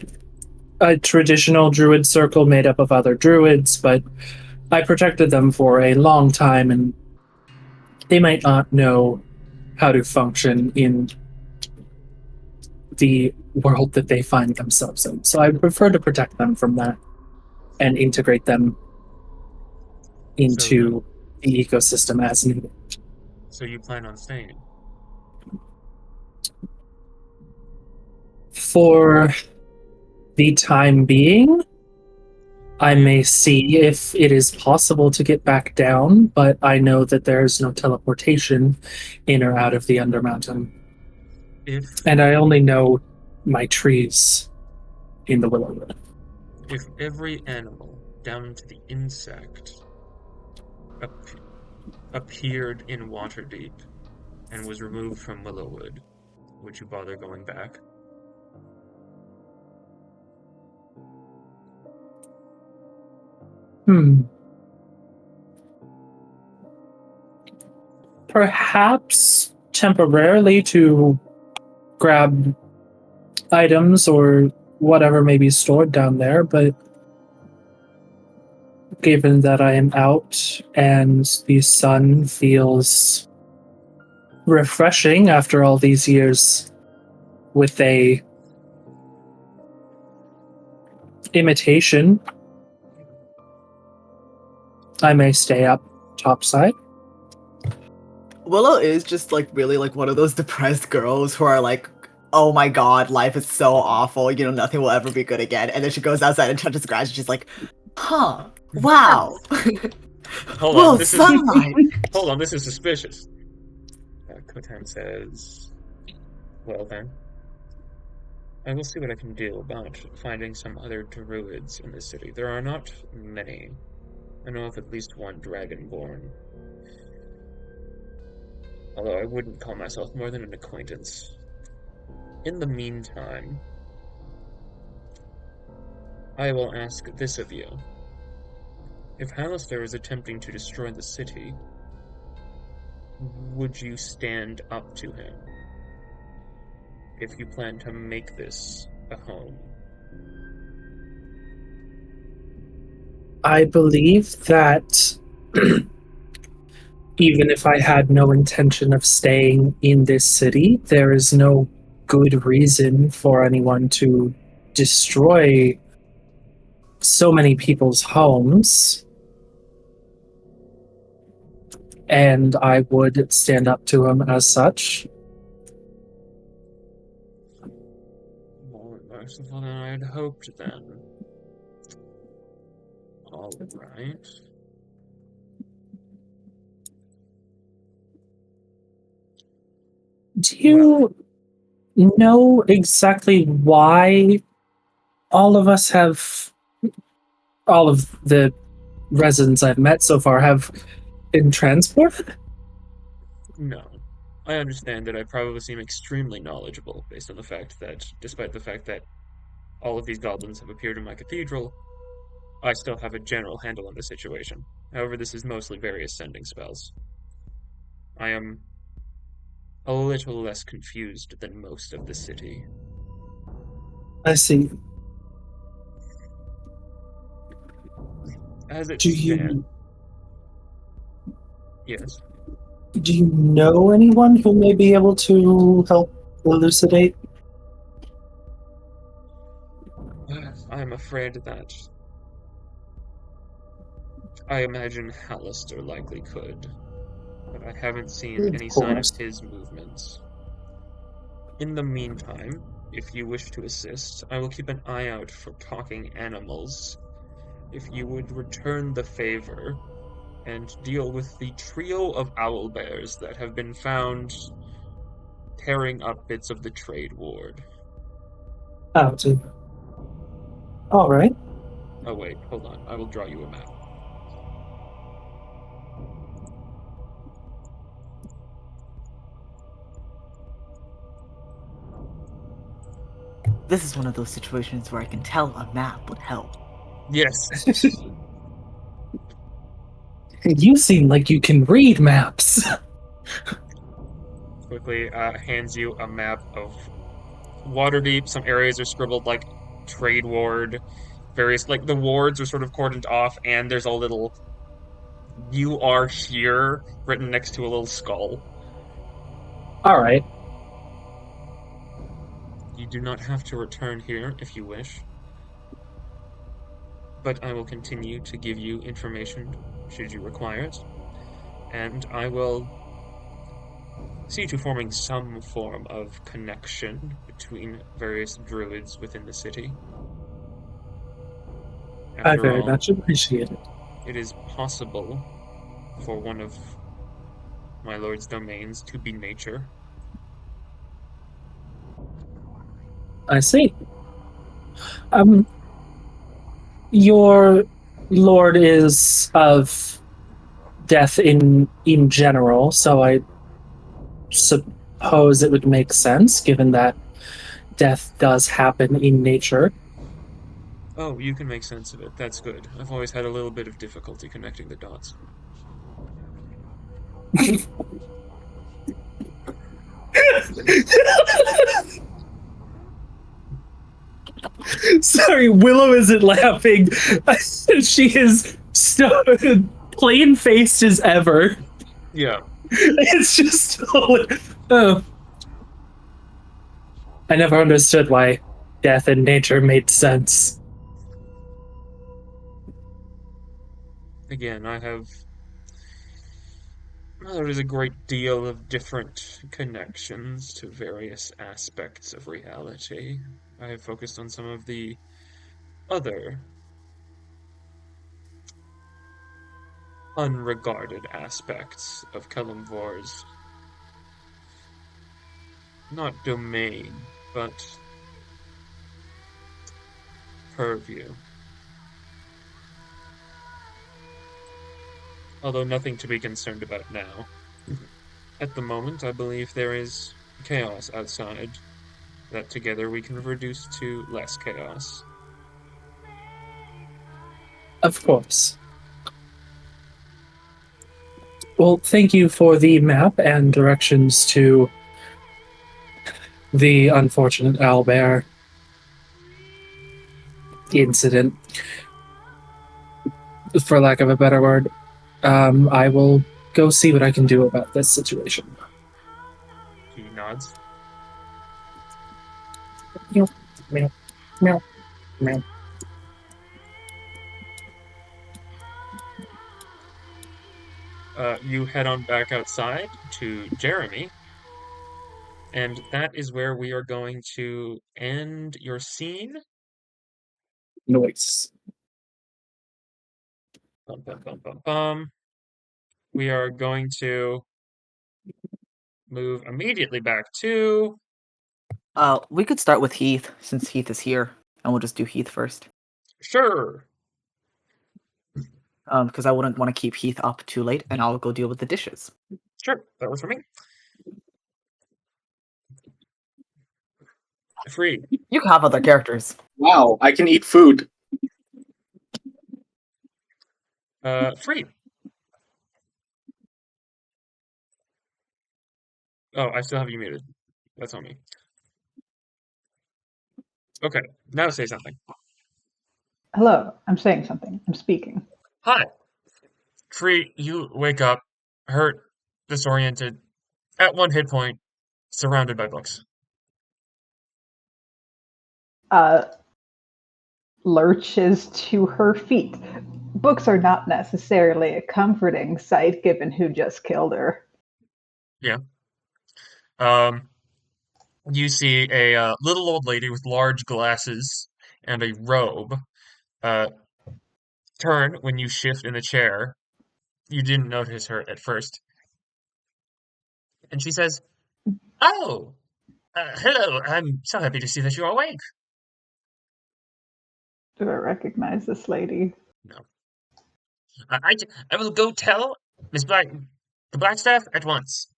a traditional druid circle made up of other druids, but I protected them for a long time, and they might not know how to function in the world that they find themselves in. So I prefer to protect them from that and integrate them into the ecosystem as needed. So you plan on staying? For the time being, I may see if it is possible to get back down, but I know that there's no teleportation in or out of the Undermountain. And I only know my trees in the Willowwood. If every animal, down to the insect, appeared in Waterdeep and was removed from Willowwood, would you bother going back? Perhaps temporarily to grab items or whatever may be stored down there, but given that I am out and the sun feels refreshing after all these years with a imitation, I may stay up topside. Willow is just like really like one of those depressed girls who are like, oh my god, life is so awful, you know, nothing will ever be good again. And then she goes outside and touches grass and she's like, huh, wow. Hold Whoa, on, this sunlight. Hold on, this is suspicious. Kotan says, well then, I will see what I can do about finding some other druids in the city. There are not many. I know of at least one dragonborn. Although I wouldn't call myself more than an acquaintance. In the meantime, I will ask this of you. If Halaster is attempting to destroy the city, would you stand up to him? If you plan to make this a home? I believe that even if I had no intention of staying in this city, there is no good reason for anyone to destroy so many people's homes. And I would stand up to him as such. More merciful than I had hoped, then. All right. Do you know exactly why all of the residents I've met so far have been transported? No. I understand that I probably seem extremely knowledgeable based on the fact that, despite the fact that all of these goblins have appeared in my cathedral, I still have a general handle on the situation. However, this is mostly various sending spells. I am a little less confused than most of the city. I see. As it Do stands, yes. Do you know anyone who may be able to help elucidate? I'm afraid that I imagine Halaster likely could, but I haven't seen Of any sign of course. his movements. In the meantime, if you wish to assist, I will keep an eye out for talking animals. If you would return the favor and deal with the trio of owlbears that have been found tearing up bits of the trade ward. Oh, too. All right. Oh wait, hold on. I will draw you a map. This is one of those situations where I can tell a map would help. Yes. You seem like you can read maps. Quickly hands you a map of Waterdeep. Some areas are scribbled like Trade Ward. Various, like, the wards are sort of cordoned off, and there's a little "You are here" written next to a little skull. All right. You do not have to return here if you wish, but I will continue to give you information should you require it, and I will see to forming some form of connection between various druids within the city. I After very all, much appreciate it. it is possible for one of my lord's domains to be nature. I see. Your lord is of death in general, so I suppose it would make sense, given that death does happen in nature. Oh, you can make sense of it. That's good. I've always had a little bit of difficulty connecting the dots. Sorry, Willow isn't laughing. She is so plain faced as ever. Yeah. It's just oh. I never understood why death and nature made sense. Again, there is a great deal of different connections to various aspects of reality. I have focused on some of the other unregarded aspects of Kelemvor's not domain, but purview. Although nothing to be concerned about now. At the moment, I believe there is chaos outside, that together we can reduce to less chaos. Of course. Well, thank you for the map and directions to the unfortunate owlbear incident, for lack of a better word. I will go see what I can do about this situation. He nods. Meow, meow, meow, meow. You head on back outside to Jeremy, and that is where we are going to end your scene. Noise. Bum, bum, bum, bum, bum. We are going to move immediately back to. We could start with Heath, since Heath is here, and we'll just do Heath first. Sure. Because I wouldn't want to keep Heath up too late, and I'll go deal with the dishes. Sure. That works for me. Free. You can have other characters. Wow, I can eat food. Free. Oh, I still have you muted. That's on me. Okay, now say something. Hello, I'm saying something. I'm speaking. Hi. Free, you wake up, hurt, disoriented, at 1 hit point, surrounded by books. Lurches to her feet. Books are not necessarily a comforting sight given who just killed her. Yeah. You see a little old lady with large glasses and a robe turn when you shift in the chair. You didn't notice her at first. And she says, "Oh, hello. I'm so happy to see that you're awake." Do I recognize this lady? No. I will go tell Miss the Blackstaff at once.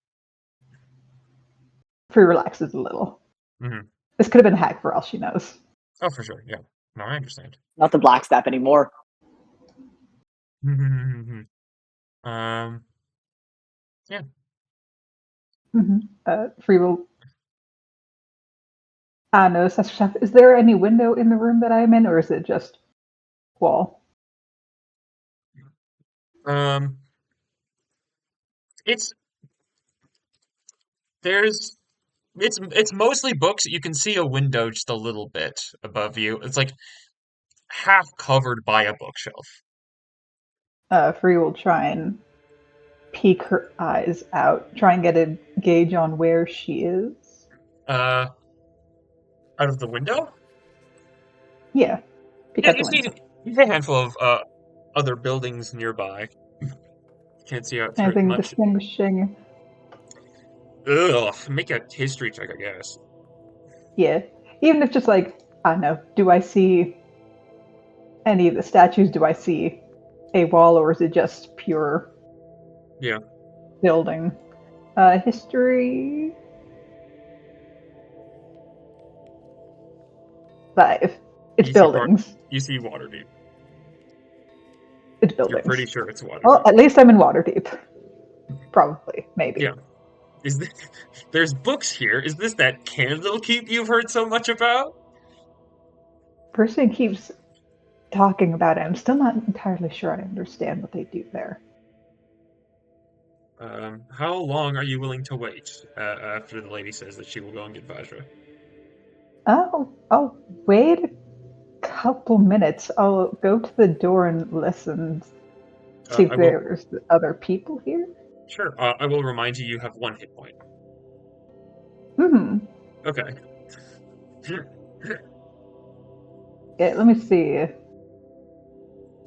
Free relaxes a little. Hmm. This could have been hacked for all she knows. Oh, for sure. Yeah. No, I understand. Not the black step anymore. Yeah. Free will. No, Session Chef. Is there any window in the room that I'm in, or is it just wall? It's mostly books. You can see a window just a little bit above you. It's like half covered by a bookshelf. Free will try and peek her eyes out, try and get a gauge on where she is. Out of the window? Yeah, peek Yeah, out the window. you see a handful of other buildings nearby. Can't see out through it Anything much. distinguishing? Ugh, make a history check, I guess. Yeah, even if just like, I don't know, do I see any of the statues? Do I see a wall, or is it just pure building? History 5. It's buildings. You see Waterdeep. It's buildings. You're pretty sure it's Waterdeep. Well, at least I'm in Waterdeep. Probably, maybe. Yeah. There's books here. Is this that Candlekeep you've heard so much about? Person keeps talking about it. I'm still not entirely sure I understand what they do there. How long are you willing to wait after the lady says that she will go and get Vajra? I'll wait a couple minutes. I'll go to the door and listen. See if there's other people here. Sure. I will remind you have 1 hit point. Okay. Yeah, let me see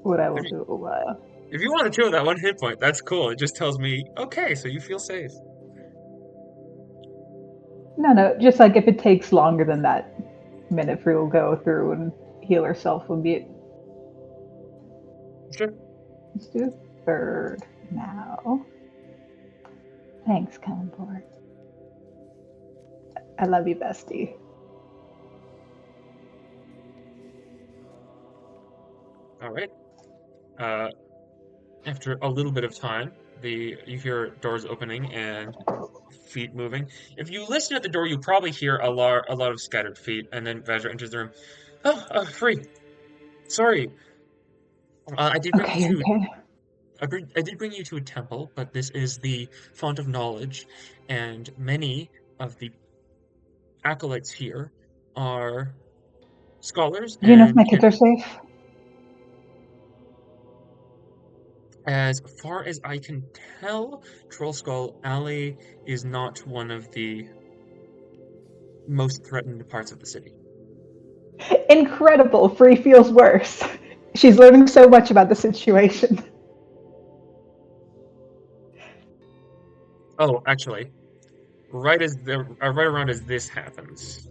what I will do. If you want to chill that 1 hit point, that's cool. It just tells me, okay, so you feel safe. No, just like if it takes longer than that minute, Free will go through and heal herself a bit. Sure. Let's do 3rd now. Thanks, Cannonball. I love you, bestie. All right. After a little bit of time, you hear doors opening and feet moving. If you listen at the door, you probably hear a lot of scattered feet, and then Vajra enters the room. Oh, Free. Sorry. I did bring you to. I did bring you to a temple, but this is the font of knowledge, and many of the acolytes here are scholars. Do you know if my kids are safe? As far as I can tell, Troll Skull Alley is not one of the most threatened parts of the city. Incredible! Free feels worse. She's learning so much about the situation. Oh, actually, right around as this happens,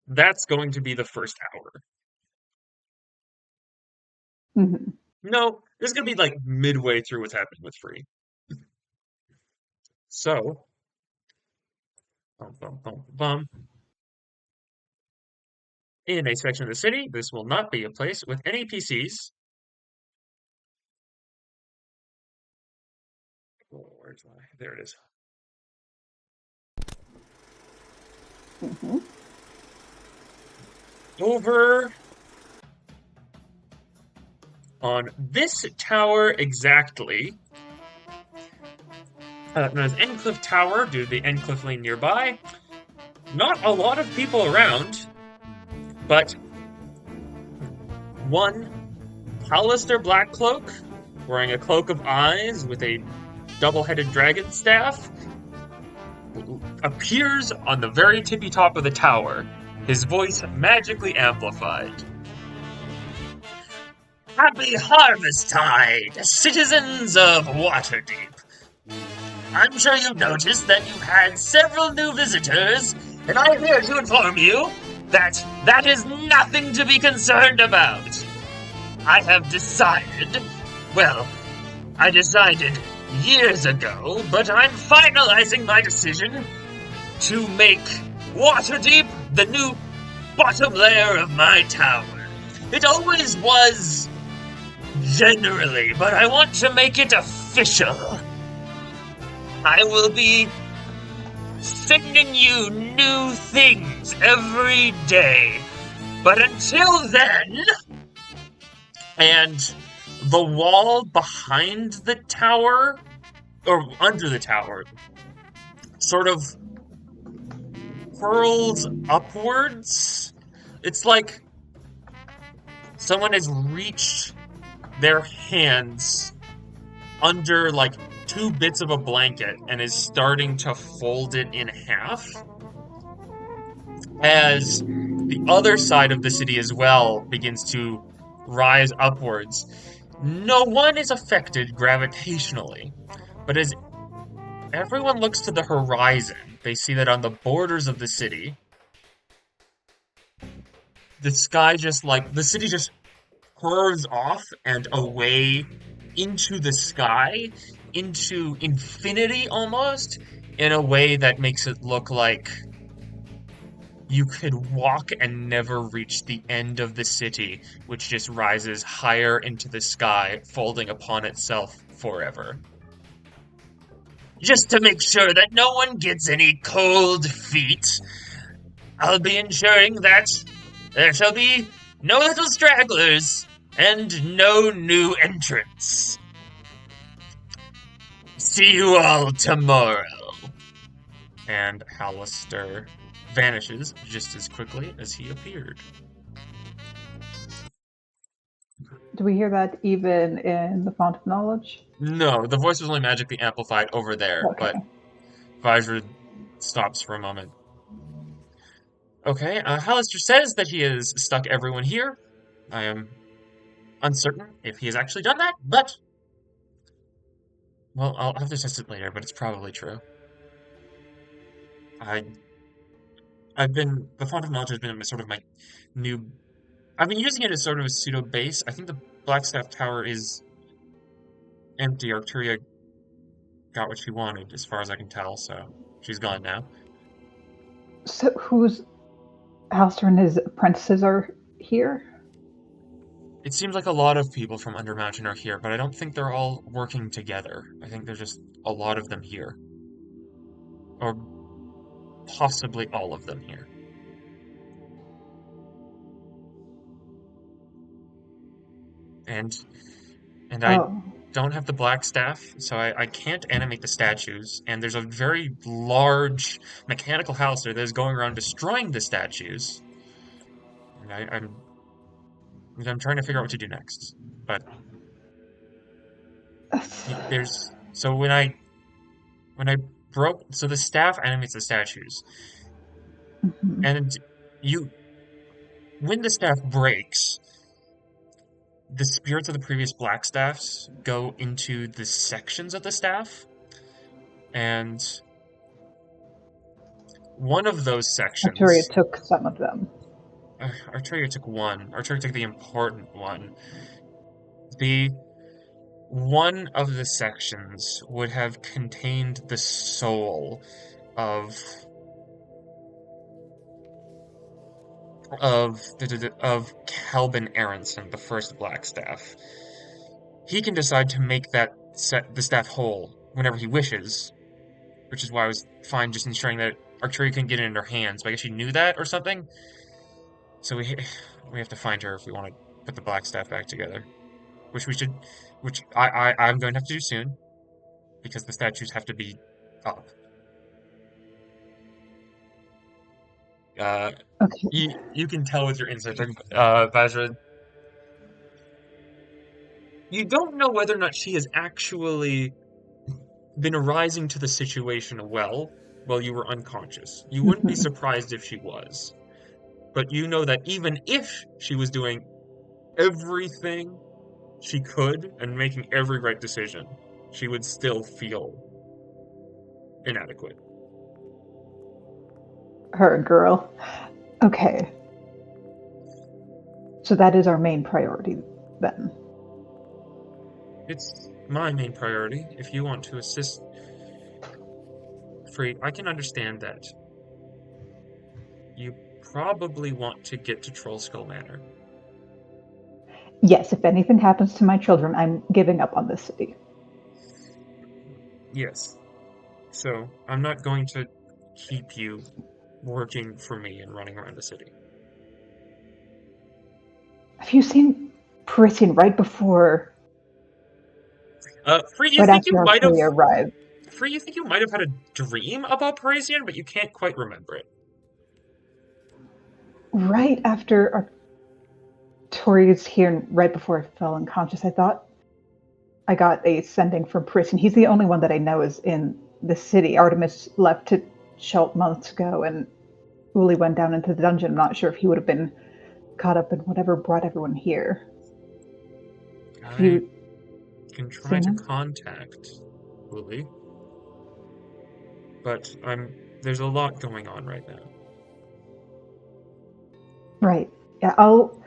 that's going to be the first hour. No, this is going to be like midway through what's happening with Free. So, in a section of the city, this will not be a place with any PCs. Oh, where's my? There it is. Over on this tower exactly, known as Endcliff Tower, due to the Endcliff Lane nearby. Not a lot of people around, but one Pallister Blackcloak, wearing a cloak of eyes with a double-headed dragon staff, appears on the very tippy top of the tower, his voice magically amplified. Happy Harvesttide, citizens of Waterdeep! I'm sure you've noticed that you've had several new visitors, and I'm here to inform you that that is nothing to be concerned about. I decided years ago, but I'm finalizing my decision to make Waterdeep, the new bottom layer of my tower. It always was generally, but I want to make it official. I will be sending you new things every day. But until then, and the wall behind the tower, or under the tower, sort of curls upwards. It's like someone has reached their hands under like 2 bits of a blanket and is starting to fold it in half. As the other side of the city as well begins to rise upwards. No one is affected gravitationally, but as everyone looks to the horizon, they see that on the borders of the city, the sky just like, the city just curves off and away into the sky, into infinity almost, in a way that makes it look like you could walk and never reach the end of the city, which just rises higher into the sky, folding upon itself forever. Just to make sure that no one gets any cold feet, I'll be ensuring that there shall be no little stragglers and no new entrants. See you all tomorrow. And Hallister vanishes just as quickly as he appeared. Do we hear that even in the Font of Knowledge? No, the voice was only magically amplified over there, Okay. but Vajra stops for a moment. Okay, Hallister says that he has stuck everyone here. I am uncertain if he has actually done that, but... Well, I'll have to test it later, but it's probably true. The Font of Knowledge has been sort of my new... I've been using it as sort of a pseudo base. I think the Blackstaff Tower is empty. Arcturia got what she wanted, as far as I can tell, so she's gone now. So who's Alistair and his apprentices are here? It seems like a lot of people from Undermountain are here, but I don't think they're all working together. I think there's just a lot of them here. Or possibly all of them here. And I don't have the black staff, so I can't animate the statues, and there's a very large mechanical house there that is going around destroying the statues. And I'm trying to figure out what to do next. But there's so when I broke, so the staff animates the statues. Mm-hmm. And when the staff breaks, the spirits of the previous black staffs go into the sections of the staff, and one of those sections... Arcturia took some of them. Arcturia took one. Arcturia took the important one. One of the sections would have contained the soul of Kelvin Aronson, the first Blackstaff. He can decide to make the staff whole whenever he wishes, which is why I was fine just ensuring that Arcturia couldn't get it in her hands. But I guess she knew that or something. So we have to find her if we want to put the Blackstaff back together, which I'm going to have to do soon because the statues have to be up. Okay. You can tell with your insight, Vajra. You don't know whether or not she has actually been arising to the situation well while you were unconscious. You wouldn't be surprised if she was. But you know that even if she was doing everything she could and making every right decision, she would still feel inadequate. Her girl. Okay. So that is our main priority then. It's my main priority. If you want to assist Free, I can understand that you probably want to get to Trollskull Manor. Yes, if anything happens to my children, I'm giving up on this city. Yes. So, I'm not going to keep you working for me and running around the city. Have you seen Parisian right before, Free, right after our courier arrived? Free, you think you might have had a dream about Parisian, but you can't quite remember it. Right after our Tori's here, and right before I fell unconscious, I thought I got a sending from Parisian. He's the only one that I know is in the city. Artemis left to Schult months ago, and Uli went down into the dungeon. I'm not sure if he would have been caught up in whatever brought everyone here. Have I you can try seen to him? contact Uli, but there's a lot going on right now. Right. Yeah, I'll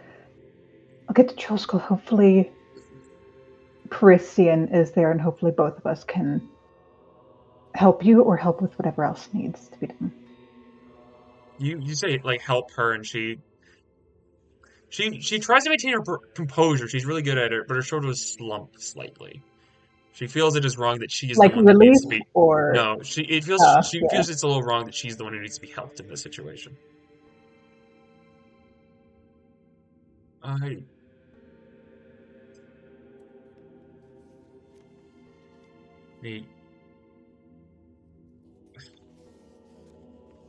get to Troll School. Hopefully Parisian is there, and hopefully both of us can help you or help with whatever else needs to be done. You say like help her, and she tries to maintain her composure. She's really good at it, but her shoulders slump slightly. She feels it is wrong that she is the Like one that relief needs to be. or No, she yeah. feels it's a little wrong that she's the one who needs to be helped in this situation. I the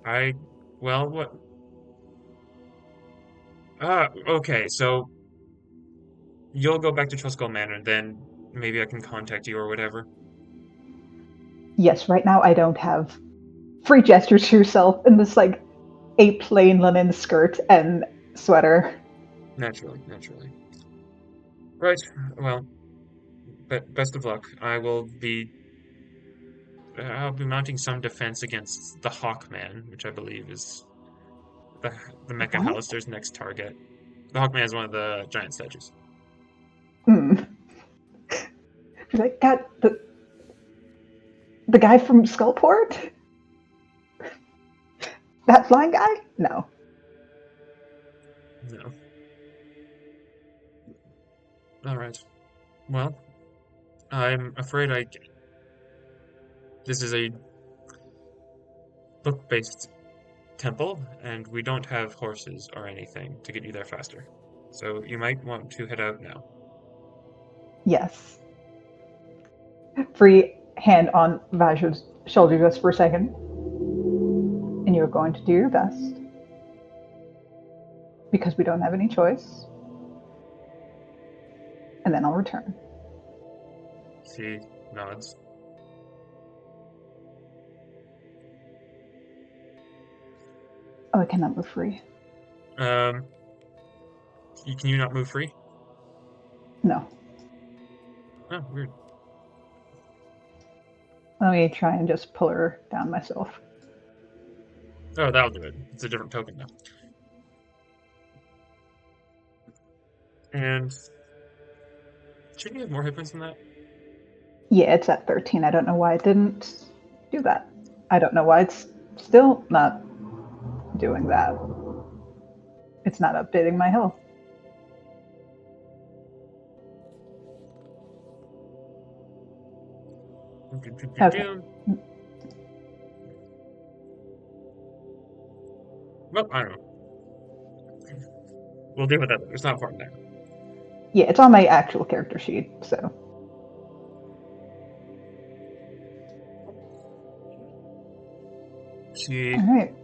I well what okay, so you'll go back to Truskull Manor, then maybe I can contact you or whatever. Yes, right now I don't have free gestures to yourself in this like a plain linen skirt and sweater. Naturally. Right. Well, best of luck. I'll be mounting some defense against the Hawkman, which I believe is the the Mecha What? Houster's next target. The Hawkman is one of the giant statues. Hmm. Like that the guy from Skullport? That flying guy? No. No. All right. Well, I'm afraid this is a book-based temple, and we don't have horses or anything to get you there faster. So you might want to head out now. Yes. Free hand on Vajra's shoulder just for a second. And you're going to do your best. Because we don't have any choice. And then I'll return. She nods. Oh, I cannot move free. Can you not move free? No. Oh, weird. Let me try and just pull her down myself. Oh, that'll do it. It's a different token now. And shouldn't you have more hit points than that? Yeah, it's at 13. I don't know why it didn't do that. I don't know why it's still not doing that. It's not updating my health. Okay. Well, I don't know. We'll deal with that later. It's not important now. Yeah, it's on my actual character sheet, so. Alright.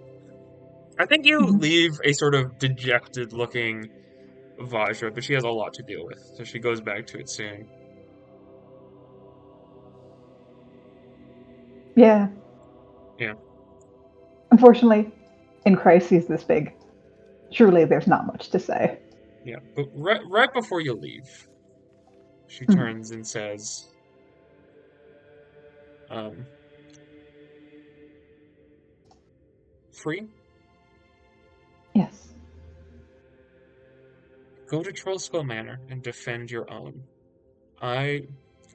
I think you Mhm. leave a sort of dejected looking Vajra, but she has a lot to deal with, so she goes back to it soon. Yeah. Yeah. Unfortunately, in crises this big, surely there's not much to say. Yeah, but right before you leave, she Mhm. turns and says, Free? Yes. Go to Trollskull Manor and defend your own. I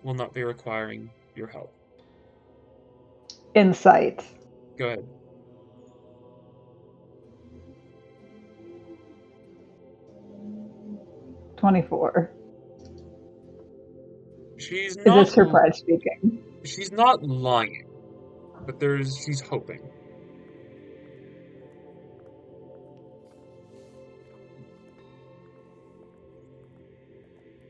will not be requiring your help. Insight. Go ahead. 24. She's Is not this her pride speaking? she's not lying, but she's hoping.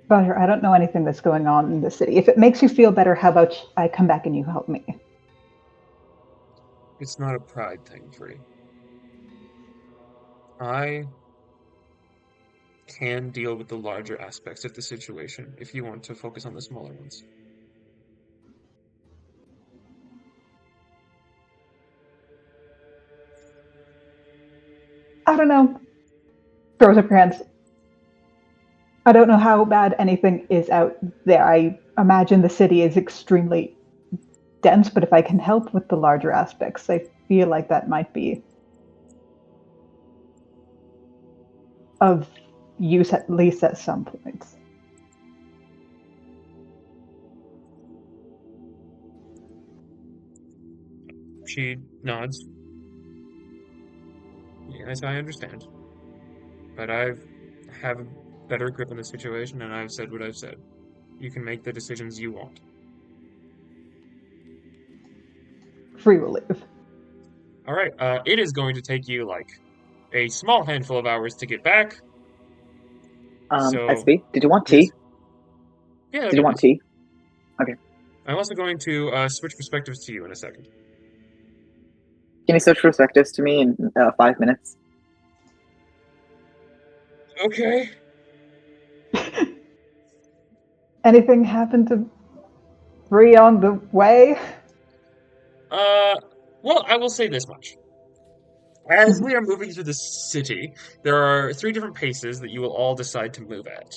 Roger, I don't know anything that's going on in the city. If it makes you feel better, how about I come back and you help me? It's not a pride thing, Free. I can deal with the larger aspects of the situation if you want to focus on the smaller ones. I don't know. Throws up her hands. I don't know how bad anything is out there. I imagine the city is extremely dense, but if I can help with the larger aspects, I feel like that might be of use at least at some points. She nods. Yes, I understand. But I have a better grip on the situation, and I've said what I've said. You can make the decisions you want. Free will leave. All right. It is going to take you like a small handful of hours to get back. So SB, did you want yes. tea? Yeah, Did you want tea? Okay. I'm also going to switch perspectives to you in a second. Can you switch perspectives to me in 5 minutes? Okay. Anything happen to Bree on the way? Well, I will say this much. As we are moving through the city, there are 3 different paces that you will all decide to move at.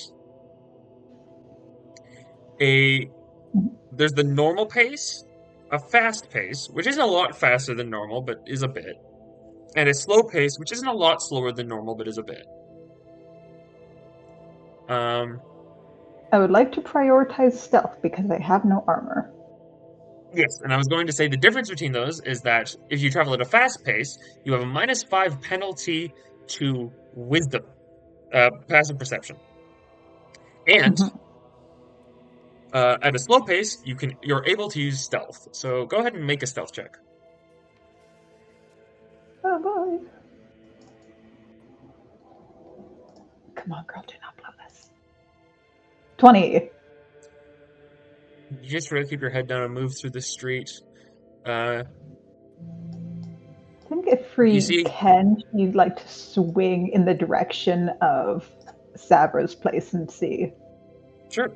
There's the normal pace, a fast pace, which isn't a lot faster than normal, but is a bit, and a slow pace, which isn't a lot slower than normal, but is a bit. I would like to prioritize stealth because I have no armor. Yes, and I was going to say the difference between those is that if you travel at a fast pace, you have a -5 penalty to wisdom, passive perception. And at a slow pace, you're able to use stealth. So go ahead and make a stealth check. Oh boy. Come on, girl, do not blow this. 20. You just try to keep your head down and move through the street. I think if You Free see, can, she'd like to swing in the direction of Sabra's place and see sure.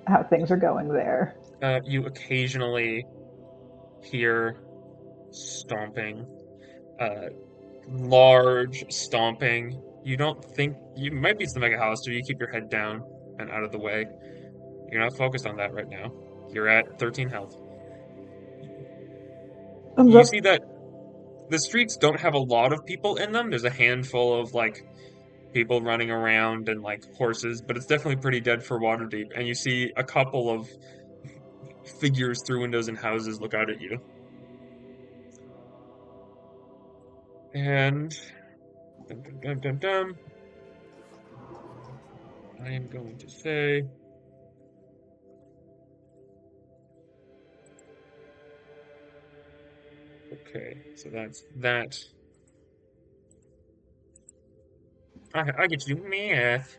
how things are going there. You occasionally hear stomping, large stomping. You don't think you might be the Mega Hollister. You keep your head down and out of the way. You're not focused on that right now. You're at 13 health. Thumbs You up. see that the streets don't have a lot of people in them. There's a handful of like people running around and like horses, but it's definitely pretty dead for Waterdeep. And you see a couple of figures through windows and houses look out at you. And dum, dum, dum, dum, dum. I am going to say okay, so that's that. I get to do math.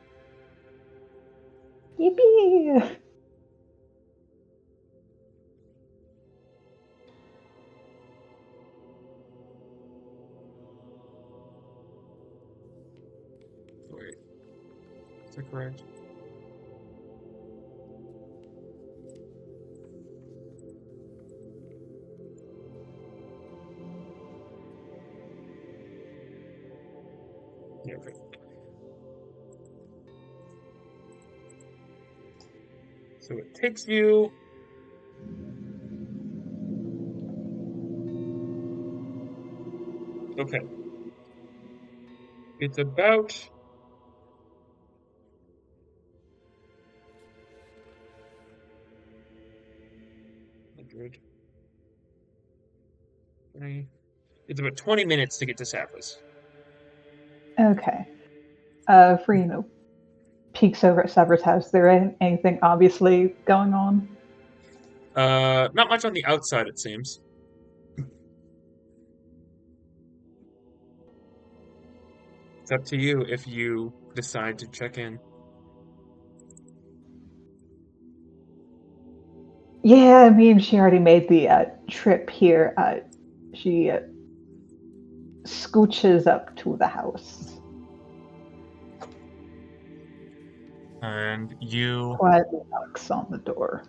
Yippee! Wait, is that correct? Yeah, okay. So it takes you okay. It's about 100. It's about 20 minutes to get to Savras. Okay. Free, peeks over at Sever's house. Is there anything obviously going on? Not much on the outside, it seems. It's up to you if you decide to check in. Yeah, I mean, she already made the trip here. She scooches up to the house. And you, Quietly knocks on the door.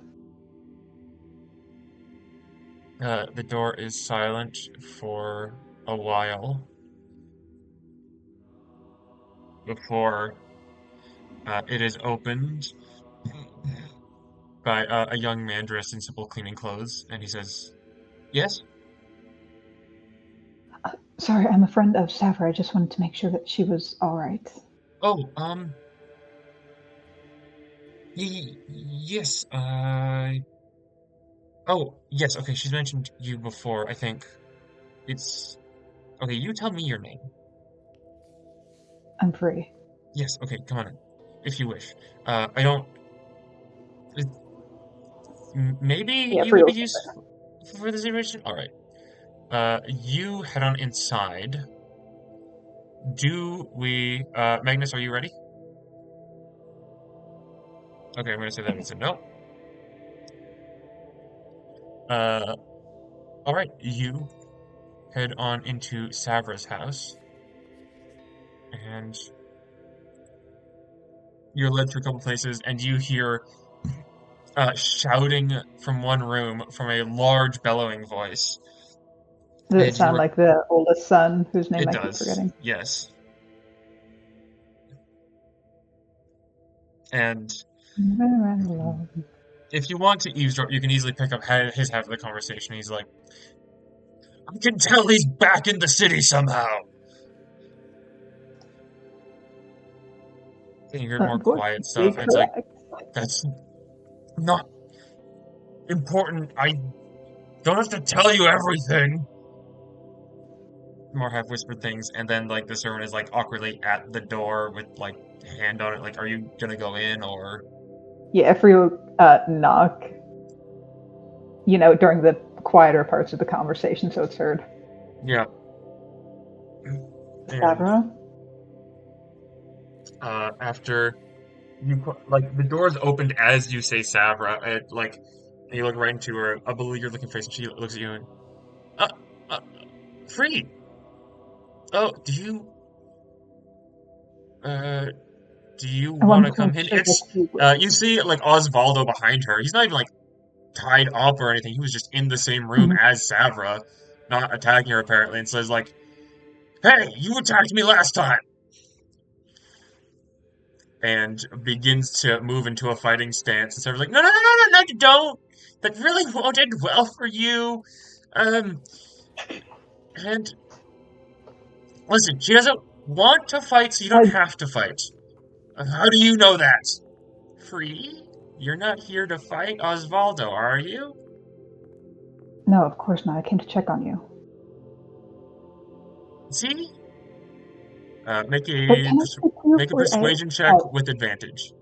the door is silent for a while before it is opened by a young man dressed in simple cleaning clothes, and he says, "Yes? Sorry, I'm a friend of Sever. I just wanted to make sure that she was all right. Oh, yes, oh, yes, okay, she's mentioned you before, I think. It's, okay, you tell me your name. I'm free. Yes, okay, come on in, if you wish. I don't, it- maybe Yeah, you free would be will. useful for the situation? Alright. You head on inside. Magnus, are you ready? Okay, I'm gonna say that it's a no. Alright, you head on into Savra's house, and you're led through a couple places, and you hear shouting from one room from a large bellowing voice. Does it And sound like the oldest son, whose name it I keep does, forgetting? yes. And if you want to eavesdrop, you can easily pick up his half of the conversation. He's like, I can tell he's back in the city somehow. And you hear more quiet stuff, and it's like, Correct. that's not important. I don't have to tell you everything. More half-whispered things, and then like the servant is like awkwardly at the door with like hand on it, like, are you gonna go in or? Yeah, if you knock, during the quieter parts of the conversation, so it's heard. Yeah. And Savra? after like the door's opened as you say Savra, like and you look right into her a beleaguered looking face, and she looks at you and uh, uh free. Oh, uh do you I want to wanted to come make in? sure that It's you were. you see like Osvaldo behind her. He's not even like tied up or anything. He was just in the same room Mhm. as Savra, not attacking her apparently, and says like, "Hey, you attacked me last time," and begins to move into a fighting stance. And Savra's like, "No, no, no, no, no, no, you don't. That really won't end well for you." Um, and listen, she doesn't want to fight, so you don't I, have to fight. How do you know that? Free? You're not here to fight Osvaldo, are you? no, of course not. I came to check on you. See? But can I speak to you Make a for a? persuasion check with advantage.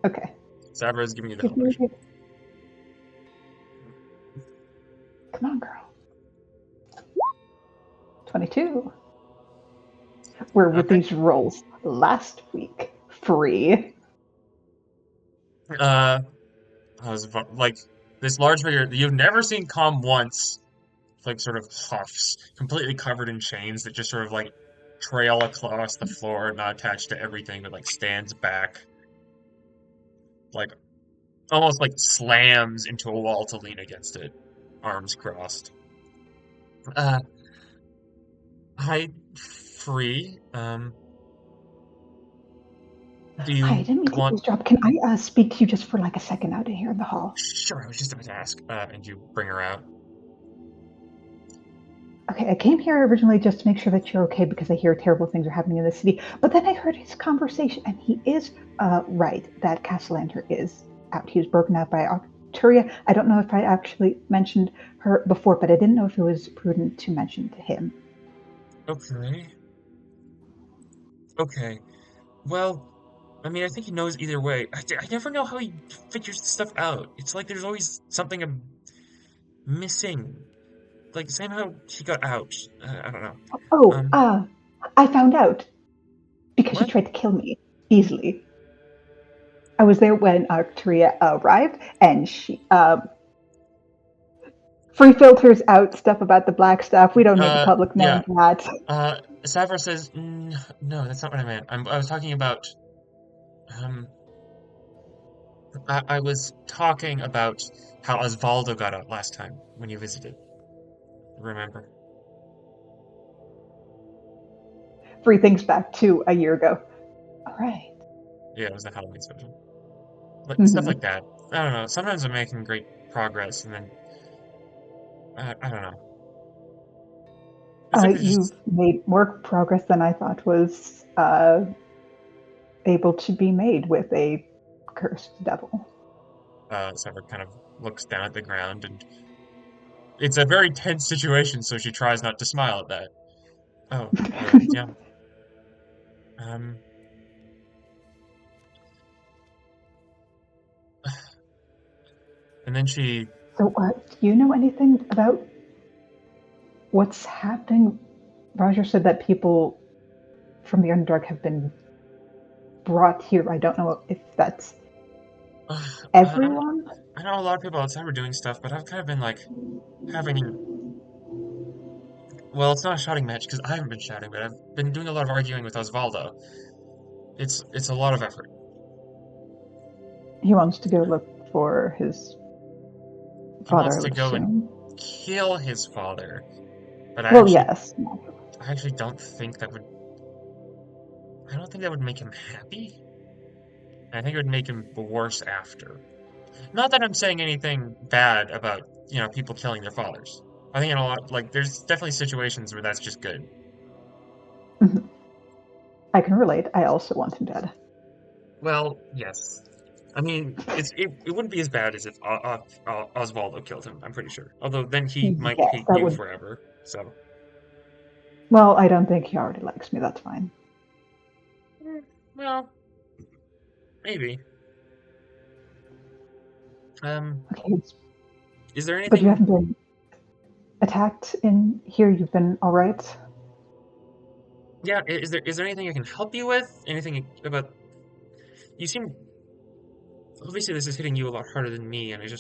Okay. Savra is giving you the Give help me. action. Come on, girl. 22. Where were Okay. these rolls last week? Free. Like this large figure you've never seen come once, like sort of huffs, completely covered in chains that just sort of like trail across the floor, not attached to everything, but like stands back, like almost like slams into a wall to lean against it, arms crossed. Uh, hi, free. Do Hi, I you didn't mean to want? eavesdrop. Can I speak to you just for like a second out in here in the hall? Sure, I was just about to ask. And you bring her out. Okay, I came here originally just to make sure that you're okay because I hear terrible things are happening in the city. But then I heard his conversation, and he is right that Castellanter is out. He was broken out by Arturia. I don't know if I actually mentioned her before, but I didn't know if it was prudent to mention to him. Okay. Okay. Well, I mean, I think he knows either way. I never know how he figures stuff out. It's like there's always something missing. Like, same how he got out. I don't know. Oh, Um, I found out because she what? tried to kill me easily. I was there when Arcturia arrived, and she free filters out stuff about the black stuff. We don't need the public Yeah. knowing that. Savra says, no, that's not what I meant. I was talking about, um, I was talking about how Osvaldo got out last time when you visited. Remember? Free thinks back to a year ago. All right. Yeah, it was the Halloween special. Like, stuff Mm-hmm. like that. I don't know. Sometimes I'm making great progress, and then, I don't know. It's like there's You've just, made more progress than I thought was able to be made with a cursed devil. Savra kind of looks down at the ground, and it's a very tense situation, so she tries not to smile at that. Oh, yeah. Um, and then she, So, do you know anything about what's happening? Roger said that people from the Underdark have been brought here. I don't know if that's I everyone. know a lot of people outside were doing stuff, but I've kind of been like having, well, it's not a shouting match because I haven't been shouting, but I've been doing a lot of arguing with Osvaldo. It's a lot of effort. He wants to go look for his He father, wants I to would go and assume. kill his father, but Well, yes. I actually don't think that would, I don't think that would make him happy. I think it would make him worse after. Not that I'm saying anything bad about, people killing their fathers. I think in a lot, like, there's definitely situations where that's just good. Mhm. I can relate. I also want him dead. Well, yes. I mean, it wouldn't be as bad as if Osvaldo killed him, I'm pretty sure. Although then he might Yes, hate that you would. forever, so. Well, I don't think he already likes me. That's fine. Well, maybe. Um, Okay, is there but you anything, haven't been attacked in here. You've been all right. yeah, is there anything I can help you with? Anything about, you seem, obviously this is hitting you a lot harder than me, and if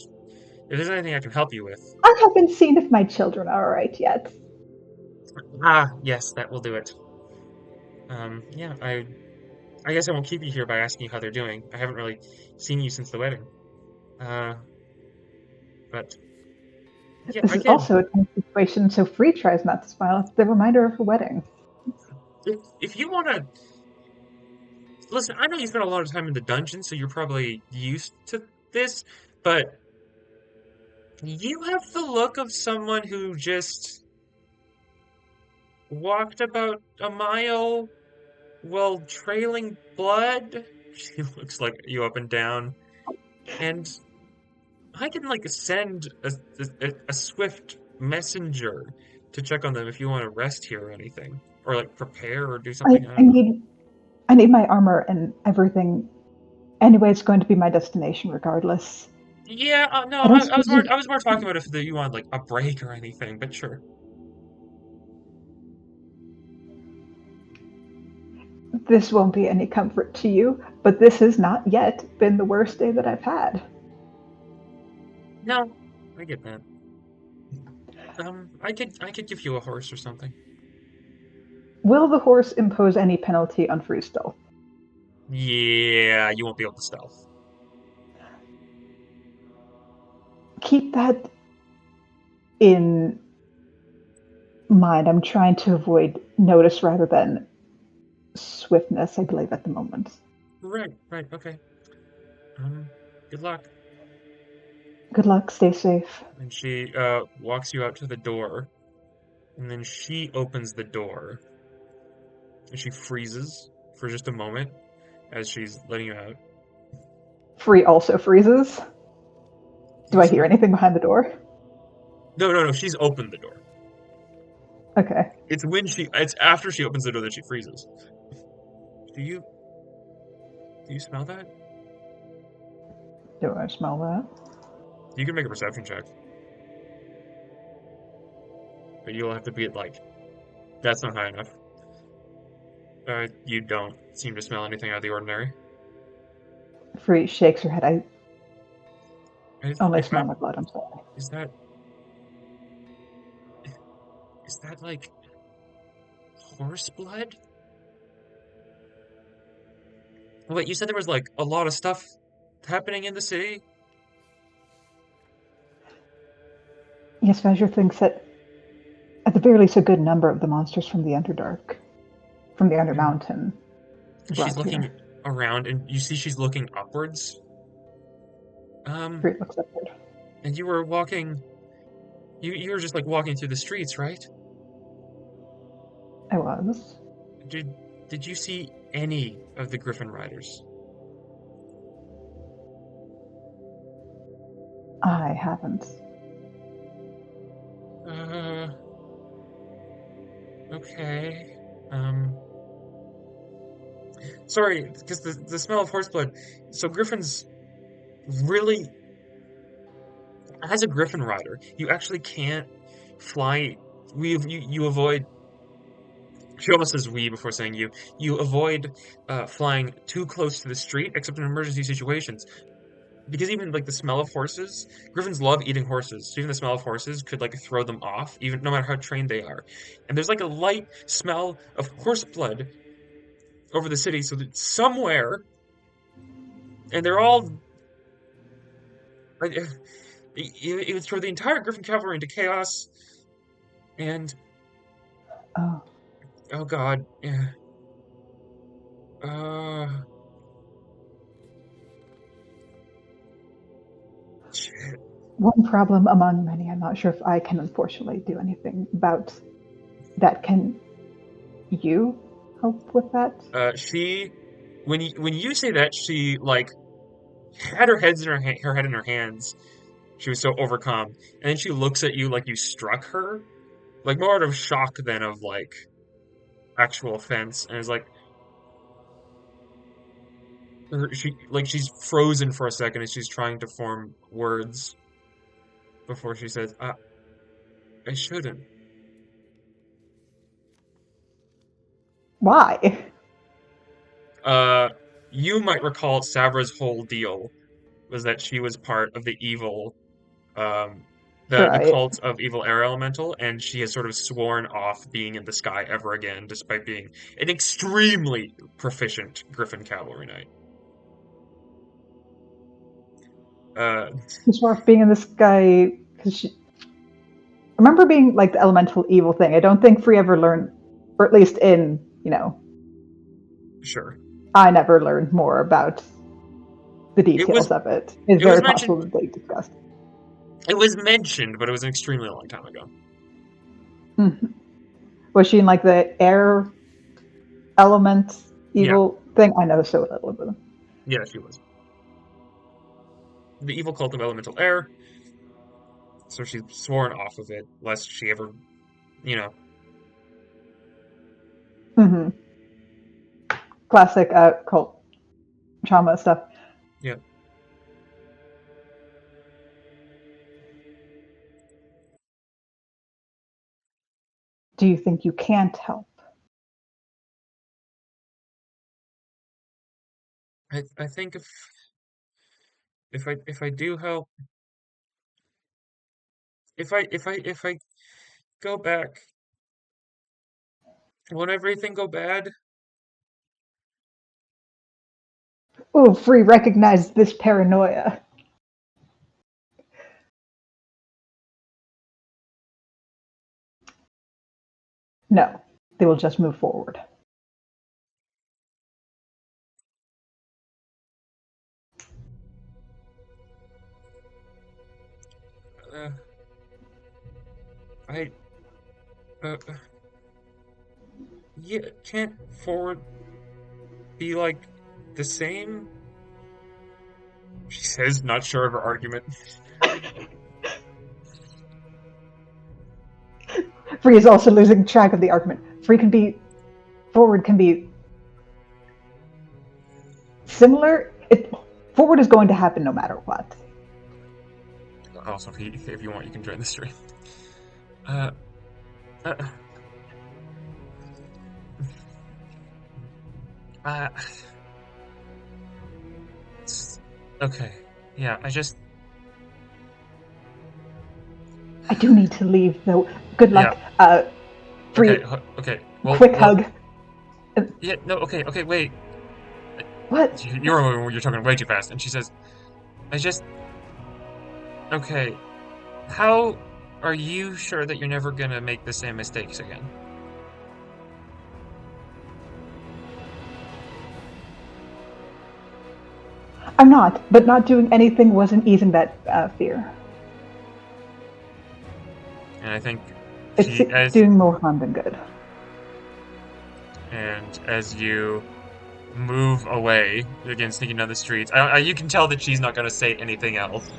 there's anything I can help you with. I haven't seen if my children are all right yet. Yes, that will do it. Yeah, I guess I won't keep you here by asking you how they're doing. I haven't really seen you since the wedding. Uh, but yeah, This is also a tense situation, so Free tries not to smile. It's the reminder of her wedding. if you want to listen, I know you spent a lot of time in the dungeon, so you're probably used to this, but you have the look of someone who just walked about a mile while trailing blood. She looks like you up and down, and I can like send a swift messenger to check on them if you want to rest here or anything, or like prepare or do I, something. I I don't know. need I need my armor and everything. Anyway, it's going to be my destination regardless. Yeah, no, I don't I was suppose more you. I was more talking about if you want like a break or anything, but sure. This won't be any comfort to you, but this has not yet been the worst day that I've had. No, I get that. I could give you a horse or something. Will the horse impose any penalty on free stealth? Yeah, you won't be able to stealth. Keep that in mind. I'm trying to avoid notice rather than swiftness, I believe, at the moment. Right, okay. Good luck. Good luck, stay safe. And she walks you out to the door, and then she opens the door, and she freezes for just a moment as she's letting you out. Free also freezes. Do I hear anything behind the door? No, she's opened the door. Okay. It's after she opens the door that she freezes. Do you Do you smell that? Do I smell that? You can make a perception check. But you'll have to be at, like, that's not high enough. You don't seem to smell anything out of the ordinary. Free shakes her head. I only If smell I- my blood, I'm sorry. Is that like horse blood? Wait, you said there was like a lot of stuff happening in the city? Yes, Vajra thinks that at the very least a good number of the monsters from the Underdark, from the Undermountain, were She's brought looking here. around and you see she's looking upwards. Free looks upward. And you were walking you were just like walking through the streets, right? I was. Did you see any of the Griffin Riders? I haven't. Okay. Sorry, because the smell of horse blood. So Griffins really, as a Griffin rider, you actually can't fly. You avoid. She almost says we before saying you. You avoid flying too close to the street, except in emergency situations. Because even like the smell of horses, Griffins love eating horses. So even the smell of horses could like throw them off, even no matter how trained they are. And there's like a light smell of horse blood over the city, so that somewhere, and they're all. It would throw the entire Griffin cavalry into chaos, and Oh, oh god, yeah. Uh, shit. one problem among many. I'm not sure if I can unfortunately do anything about that. Can you help with that? When you say that, she like had her head in her hands. She was so overcome, and then she looks at you like you struck her, like more out of shock than of like actual offense, and is like, she's frozen for a second as she's trying to form words before she says, I shouldn't. Why? You might recall Savra's whole deal was that she was part of the evil, the Right. cult of evil air elemental, and she has sort of sworn off being in the sky ever again, despite being an extremely proficient Griffin cavalry knight. She's more of being in the sky because she. I remember being like the elemental evil thing. I don't think Free ever learned, or at least in Sure. I never learned more about the details of it. It's very possible that they discussed. It was mentioned, but it was an extremely long time ago. Mm-hmm. Was she in like the air element evil thing? I know so little about them. Yeah, she was. The evil cult of elemental air. So she's sworn off of it, lest she ever, Mm-hmm. Classic cult trauma stuff. Yeah. Do you think you can't help? I think if I do help, if I go back, won't everything go bad? Oh, Free recognize this paranoia. No, they will just move forward. I yeah, can't forward be like the same? She says, not sure of her argument. Free is also losing track of the argument. Forward can be similar. Forward is going to happen no matter what. Also, if you want, you can join the stream. Uh, uh, uh, okay. Yeah, I do need to leave, though. Good luck. Free. Okay. Well, Quick hug. Yeah. No. Okay. Wait. What? You're talking way too fast. And she says, Okay. How are you sure that you're never gonna make the same mistakes again? I'm not, but not doing anything wasn't easing that fear. And I think It's doing more harm than good. And as you move away, again sneaking down the streets, you can tell that she's not going to say anything else.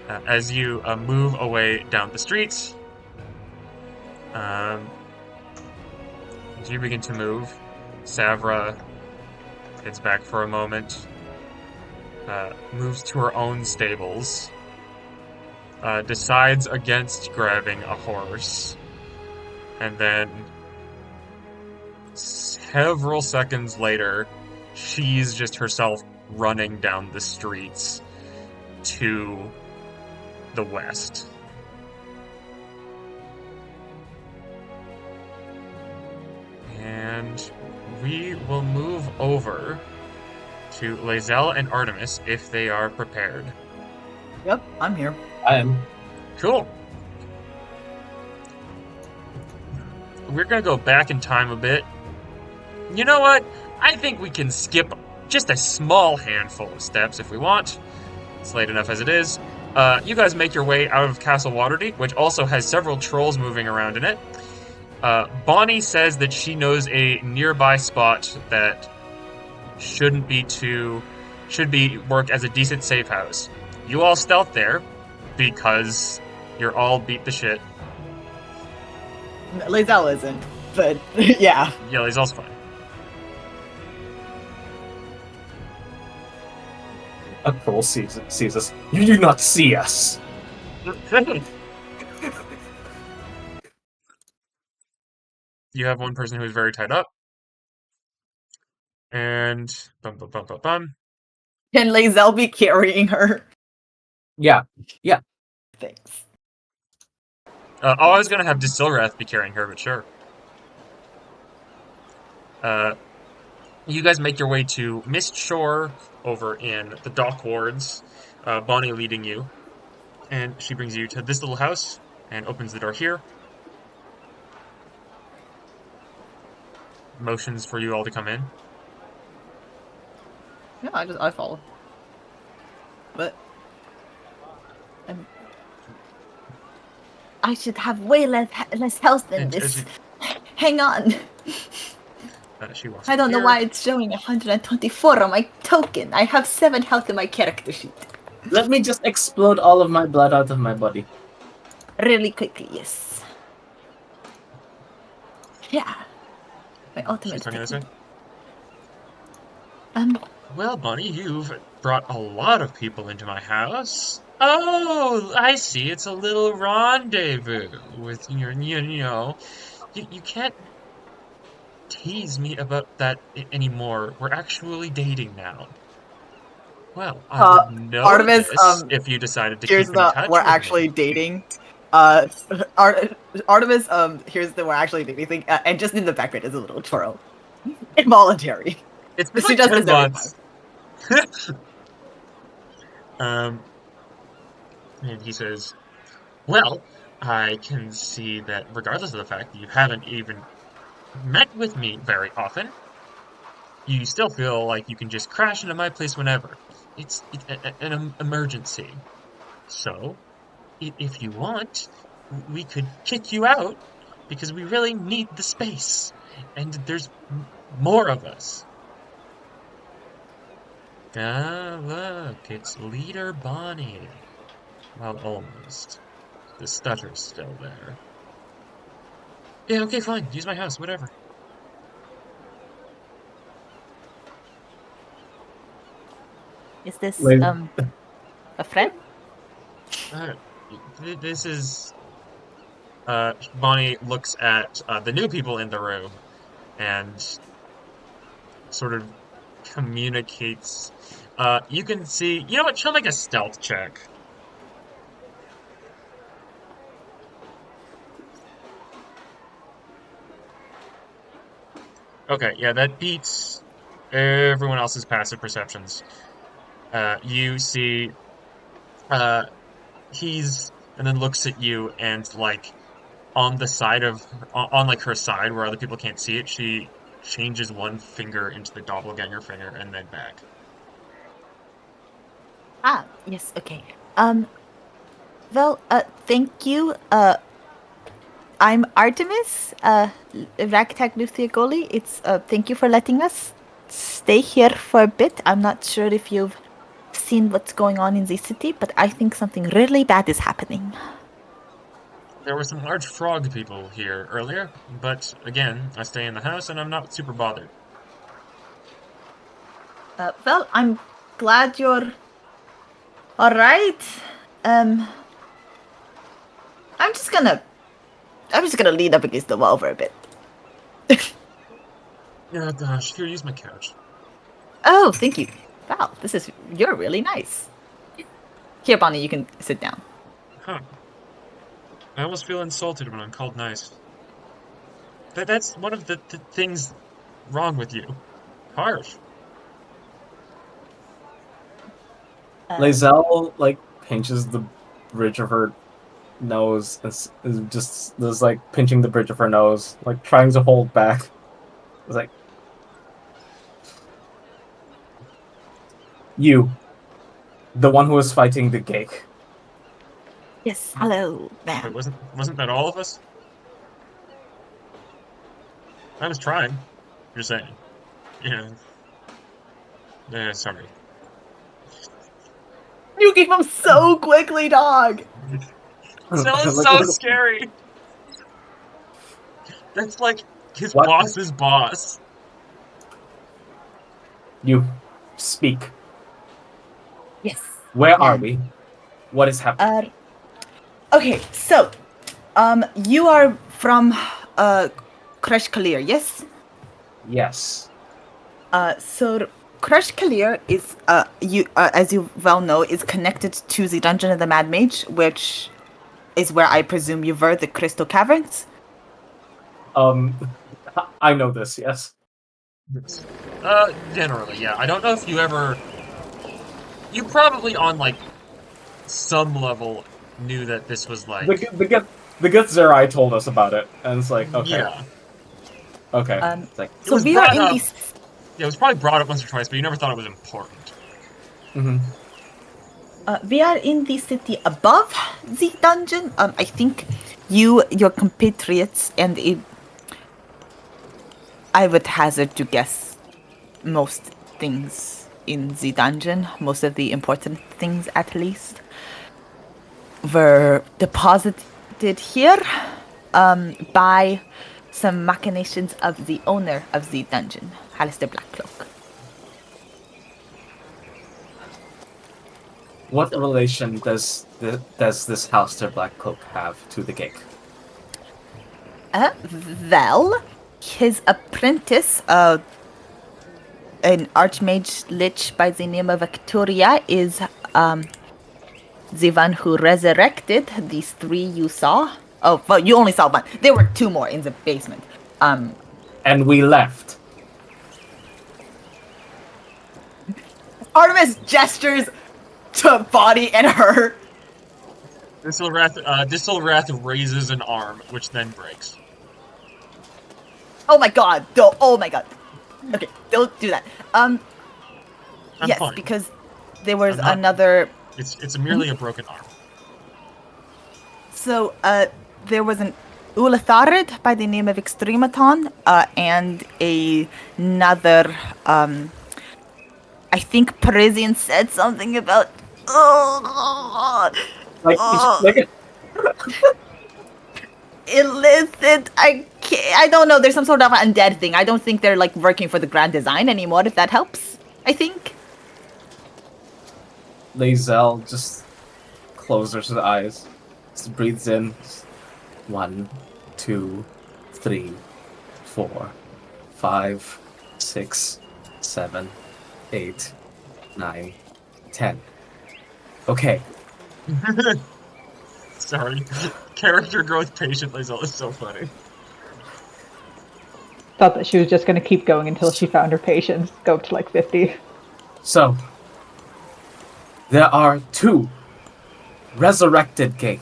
As you move away down the streets, as you begin to move, Savra gets back for a moment, moves to her own stables, decides against grabbing a horse, and then several seconds later, she's just herself running down the streets to the west. And we will move over to Lae'zel and Artemis if they are prepared. Yep, I'm here. I am. Cool. We're gonna go back in time a bit. You know what? I think we can skip just a small handful of steps if we want. It's late enough as it is. You guys make your way out of Castle Waterdeep, which also has several trolls moving around in it. Bonnie says that she knows a nearby spot that should work as a decent safe house. You all stealth there because you're all beat the shit. Lae'zel isn't, but yeah. Yeah, Lae'zel's fine. A troll sees us. You do not see us. You have one person who is very tied up. And bum. Can Lae'zel be carrying her? Yeah. Thanks. I was gonna have Distilrath be carrying her, but sure. You guys make your way to Mist Shore over in the dock wards. Bonnie leading you, and she brings you to this little house and opens the door here. Motions for you all to come in. Yeah, I follow. But I should have way less health than And this. Hang on. She walks I don't know here. why it's showing 124 on my token. I have 7 health in my character sheet. Let me just explode all of my blood out of my body. Really quickly, yes. Yeah. My ultimate. She's talking this way. Well, Bonnie, you've brought a lot of people into my house. Oh, I see. It's a little rendezvous with your, you can't tease me about that anymore. We're actually dating now. Well, I would know Artemis, this if you decided to keep in touch we're with actually me. dating. Artemis, here's the we're actually dating thing, and just in the background is a little twirl. Involuntary. It's been She like does 10 this every months. And he says, well, I can see that regardless of the fact that you haven't even met with me very often, you still feel like you can just crash into my place whenever. It's an emergency. So, if you want, we could kick you out because we really need the space. And there's more of us. Ah, look, it's Leader Bonnie. Well, almost. The stutter's still there. Yeah, okay, fine. Use my house, whatever. Is this Wait. a friend? This is Bonnie looks at the new people in the room and sort of communicates. You can see, you know what? She'll make a stealth check. Okay, yeah, that beats everyone else's passive perceptions. You see, he's and then looks at you and like on the side of on like her side where other people can't see it, she changes one finger into the doppelganger finger and then back. Ah, yes, okay. Well, thank you. I'm Artemis, Ragtag Luthia. It's, thank you for letting us stay here for a bit. I'm not sure if you've seen what's going on in the city, but I think something really bad is happening. There were some large frog people here earlier, but again, I stay in the house and I'm not super bothered. Well, I'm glad you're alright. I'm just gonna lean up against the wall for a bit. Oh gosh, here, use my couch. Oh, thank you. Wow, you're really nice. Here, Bonnie, you can sit down. Huh. I almost feel insulted when I'm called nice. That's one of the things wrong with you. Harsh. Lae'zel like pinches the bridge of her nose, is just like pinching the bridge of her nose, like trying to hold back. It's like, you, the one who was fighting the geek. Yes, hello, Wait, ma'am. wasn't that all of us? I was trying. You're saying. Yeah. Yeah, sorry. You gave him so quickly, dog. Sounds Like, so what- scary. That's like his What? boss's boss. You, speak. Yes. Where are ma'am. we? What is happening? Okay, so, you are from, Crush Kalir, yes? Yes. So Crush Kalir is, as you well know, is connected to the Dungeon of the Mad Mage, which is where I presume you were, the Crystal Caverns. I know this. Yes. Generally, yeah. I don't know if you probably on like some level knew that this was like The good Zerai told us about it, and it's like, okay, yeah. okay. Um, It's like, It So was we are brought in up. these. Yeah, it was probably brought up once or twice, but you never thought it was important. mhm. We are in the city above the dungeon. I think your compatriots, and I would hazard to guess most things in the dungeon, most of the important things at least, were deposited here by some machinations of the owner of the dungeon, Alistair Blackcloak. What relation does this house to Blackcloak have to the geek? Well, his apprentice, an archmage lich by the name of Victoria, is the one who resurrected these three you saw. Oh, well, you only saw one. There were two more in the basement. And we left. Artemis gestures to Bonnie and her. Distelrath raises an arm, which then breaks. Oh my god! Don't. Oh my god. Okay, don't do that. I'm Yes, fine. because there was I'm not- another. It's merely a broken arm. So, there was an Ulatharid by the name of Extrematon, and another, I think Parisian said something about, Like, illicit, I don't know, there's some sort of undead thing. I don't think they're, like, working for the Grand Design anymore, if that helps, I think. Lae'zel just closes her eyes, just breathes in. 1, 2, 3, 4, 5, 6, 7, 8, 9, 10. Okay. Sorry. Character growth patient Lae'zel is so funny. Thought that she was just going to keep going until she found her patience, go up to like 50. So, there are 2 resurrected Geik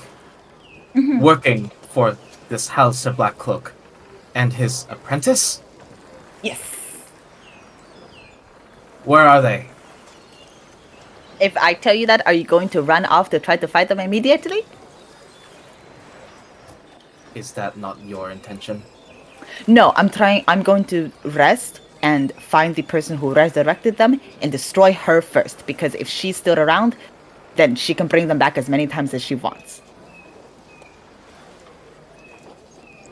working for this Halaster Blackcloak and his apprentice. Yes. Where are they? If I tell you that, are you going to run off to try to fight them immediately? Is that not your intention? No, I'm going to rest and find the person who resurrected them and destroy her first, because if she's still around, then she can bring them back as many times as she wants.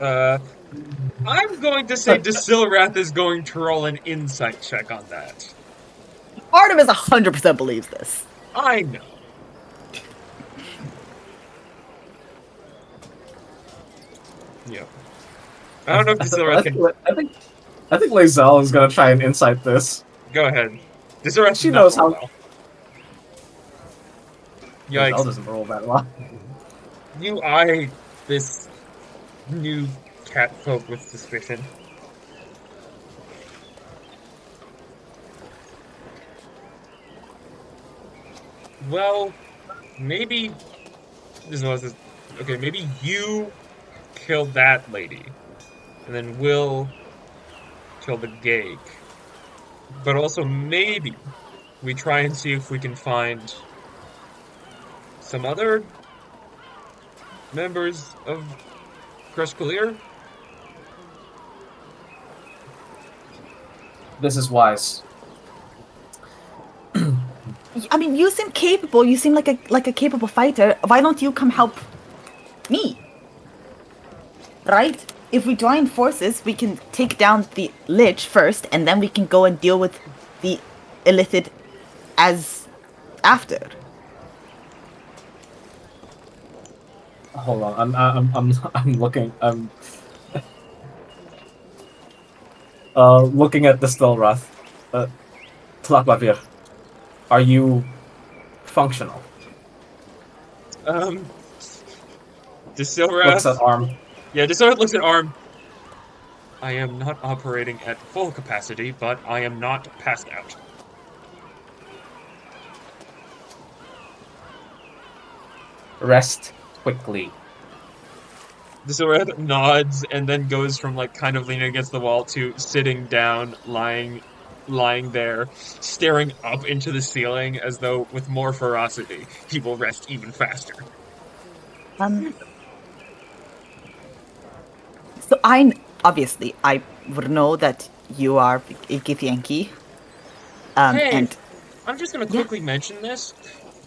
I'm going to say Desilrath is going to roll an insight check on that. Artemis 100% believes this. I know. Yeah. I don't know if Desilrath can... I think Lae'zel is gonna try and insight this. Go ahead. Desilrath She knows how. well. Lae'zel Yikes. doesn't roll that well. You eye this new cat folk with suspicion. Well, maybe this was okay. Maybe you killed that lady, and then Will kill the Geik. But also maybe we try and see if we can find some other members of Creshkalir. This is wise. I mean, you seem capable. You seem like a capable fighter. Why don't you come help me? Right? If we join forces, we can take down the Lich first, and then we can go and deal with the Illithid as after. Hold on, I'm looking. I'm looking at the Stilrath. Tlaklavir, are you functional? Desilrath Looks at arm. Yeah, Desilrath looks at arm. I am not operating at full capacity, but I am not passed out. Rest quickly. Desilrath nods and then goes from like kind of leaning against the wall to sitting down, lying there, staring up into the ceiling as though with more ferocity he will rest even faster. So I would know that you are a Githyanki. Hey, And I'm just gonna quickly mention this.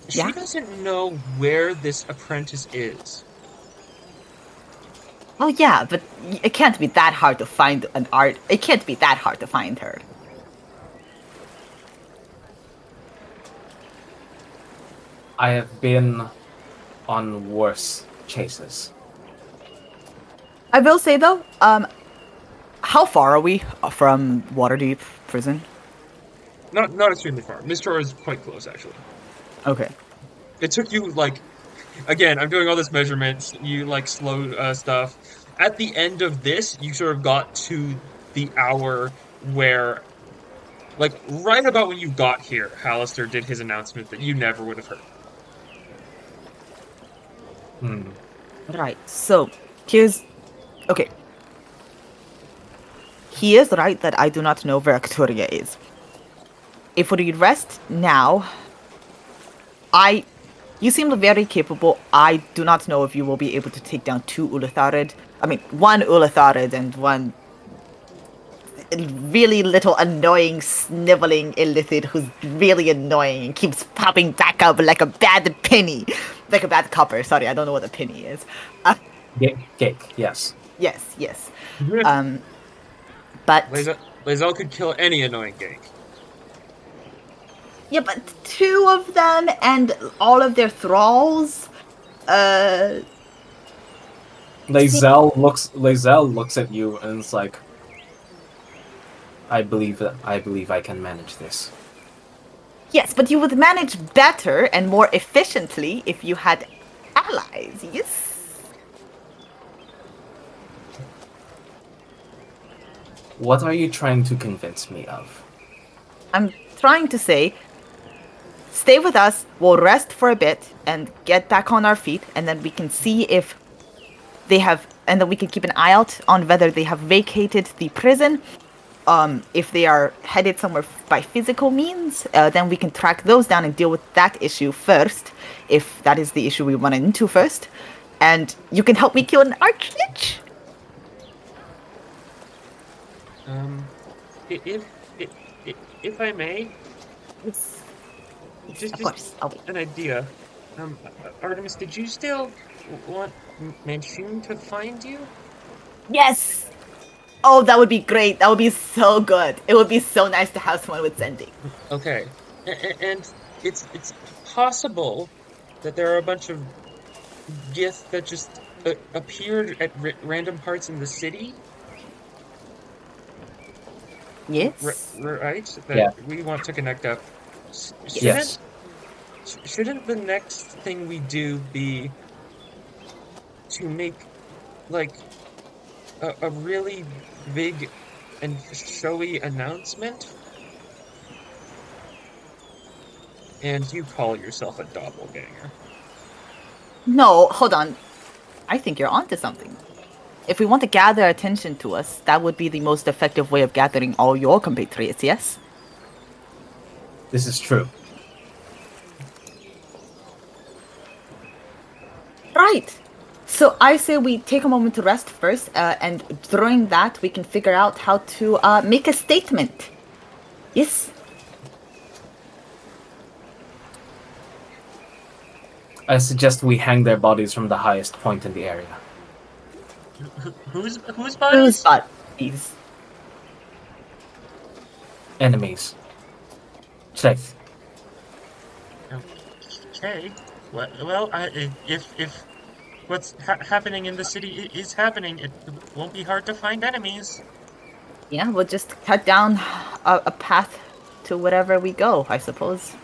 She Yeah? doesn't know where this apprentice is. oh yeah, but it can't be that hard to find It can't be that hard to find her. I have been on worse chases. I will say though, how far are we from Waterdeep Prison? Not extremely far. Mistral is quite close, actually. Okay. It took you, like... Again, I'm doing all this measurements, you, like, slow stuff. At the end of this, you sort of got to the hour where... Like, right about when you got here, Halaster did his announcement that you never would have heard. Right, so, okay. He is right that I do not know where Victoria is. If we rest now, you seem very capable. I do not know if you will be able to take down one Ulatharid and one really little annoying sniveling Illithid who's really annoying and keeps popping back up like a bad penny. Like a bad copper, sorry, I don't know what a penny is. Geik, yes. Yes. But Lae'zel could kill any annoying Geik. Yeah, but 2 of them and all of their thralls. Lae'zel looks at you and is like, I believe I can manage this. Yes, but you would manage better and more efficiently if you had allies, yes? What are you trying to convince me of? I'm trying to say, stay with us, we'll rest for a bit and get back on our feet, and then we can see if they have, and then we can keep an eye out on whether they have vacated the prison. If they are headed somewhere by physical means, then we can track those down and deal with that issue first, if that is the issue we run into first. And you can help me kill an archlich? If I may, Yes. just Of course, I'll wait. an idea. Artemis, did you still want Manchun to find you? Yes! Oh, that would be great. That would be so good. It would be so nice to have someone with sending. Okay, and it's possible that there are a bunch of gifts that just appeared at random parts in the city. Yes? Right? That Yeah. we want to connect up. Yes. Shouldn't the next thing we do be to make, like, a really big and showy announcement? And you call yourself a doppelganger. No, hold on. I think you're onto something. If we want to gather attention to us, that would be the most effective way of gathering all your compatriots, yes? This is true. Right. So I say we take a moment to rest first, and during that we can figure out how to make a statement. Yes? I suggest we hang their bodies from the highest point in the area. Whose Whose bodies? bodies? Enemies. Safe. Okay. Well, if what's happening in the city is happening, it won't be hard to find enemies. Yeah, we'll just cut down a path to wherever we go, I suppose.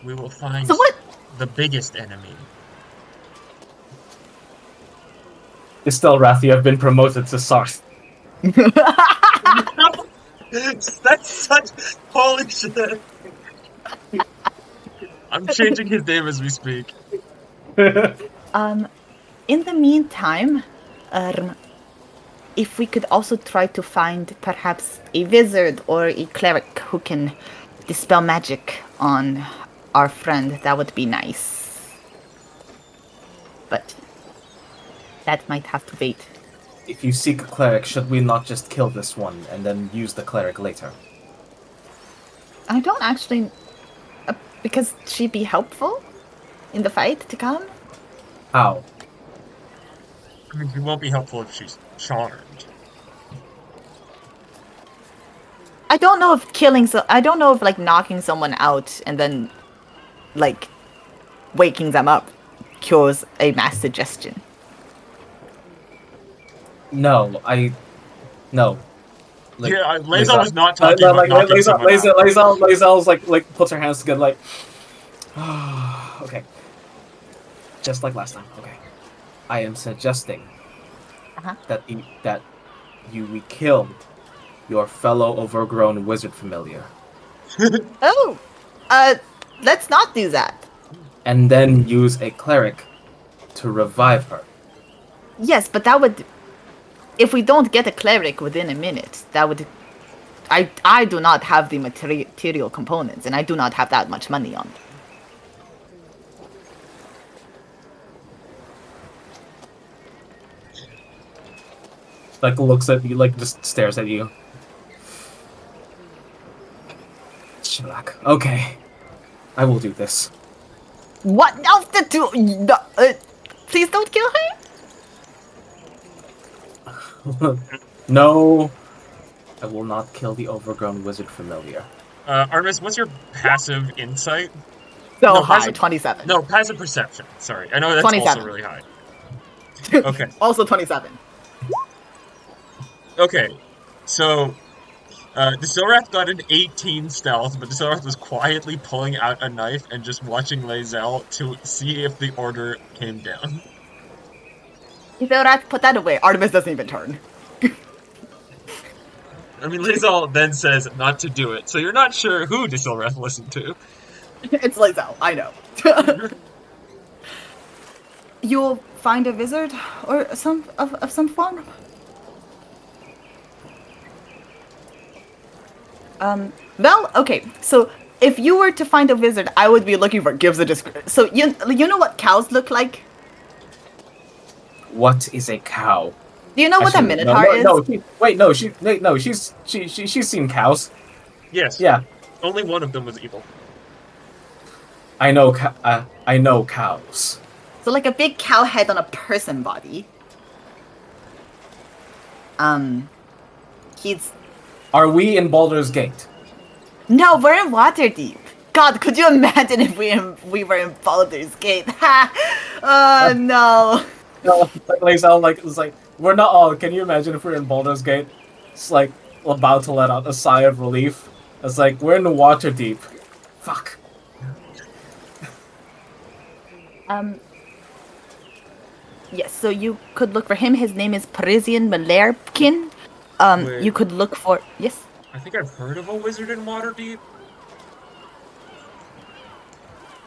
We will find So what? the biggest enemy. Istelrath, you have been promoted to Sarth. That's such holy shit. I'm changing his name as we speak. In the meantime, if we could also try to find perhaps a wizard or a cleric who can dispel magic on our friend, that would be nice. But that might have to wait. If you seek a cleric, should we not just kill this one and then use the cleric later? I don't actually... because she'd be helpful in the fight to come? How? I mean, it won't be helpful if she's charmed. I don't know if I don't know if, like, knocking someone out and then, like, waking them up cures a mass suggestion. No. No. Yeah, Lae'zel was not talking about knocking someone out. Lae'zel's like puts her hands together like, okay. Just like last time. Okay. I am suggesting that we kill your fellow overgrown wizard familiar. Oh! Let's not do that. And then use a cleric to revive her. Yes, but that would... If we don't get a cleric within a minute, that would... I do not have the material components, and I do not have that much money on it. Like, looks at you, like, just stares at you. Shellac. Okay. I will do this. What? No, please don't kill her? No. I will not kill the overgrown wizard familiar. Artemis, what's your passive insight? So No, high, passive- 27. No, passive perception. Sorry, I know that's 27. also really high. Okay. Also 27. Okay, so Desilrath got an 18 stealth, but Desilrath was quietly pulling out a knife and just watching Lae'zel to see if the order came down. If they would put that away, Artemis doesn't even turn. I mean, Lae'zel then says not to do it, so you're not sure who Desilrath listened to. It's Lae'zel, I know. You'll find a wizard or some of some form. Well, okay. So if you were to find a wizard, I would be looking for gives a description. So you know what cows look like? What is a cow? Do you know what a Actually, minotaur is? She's seen cows. Yes. Yeah, Only one of them was evil. I know. I know cows. So like a big cow head on a person body. He's Are we in Baldur's Gate? no, we're in Waterdeep. God, could you imagine if we were in Baldur's Gate? Ha! Oh no. No, like it's like we're not. Oh, can you imagine if we're in Baldur's Gate? It's like about to let out a sigh of relief. It's like we're in the Waterdeep. Fuck. Yes, so you could look for him. His name is Parisian Malerkin. Wait. You could look for yes. I think I've heard of a wizard in Waterdeep.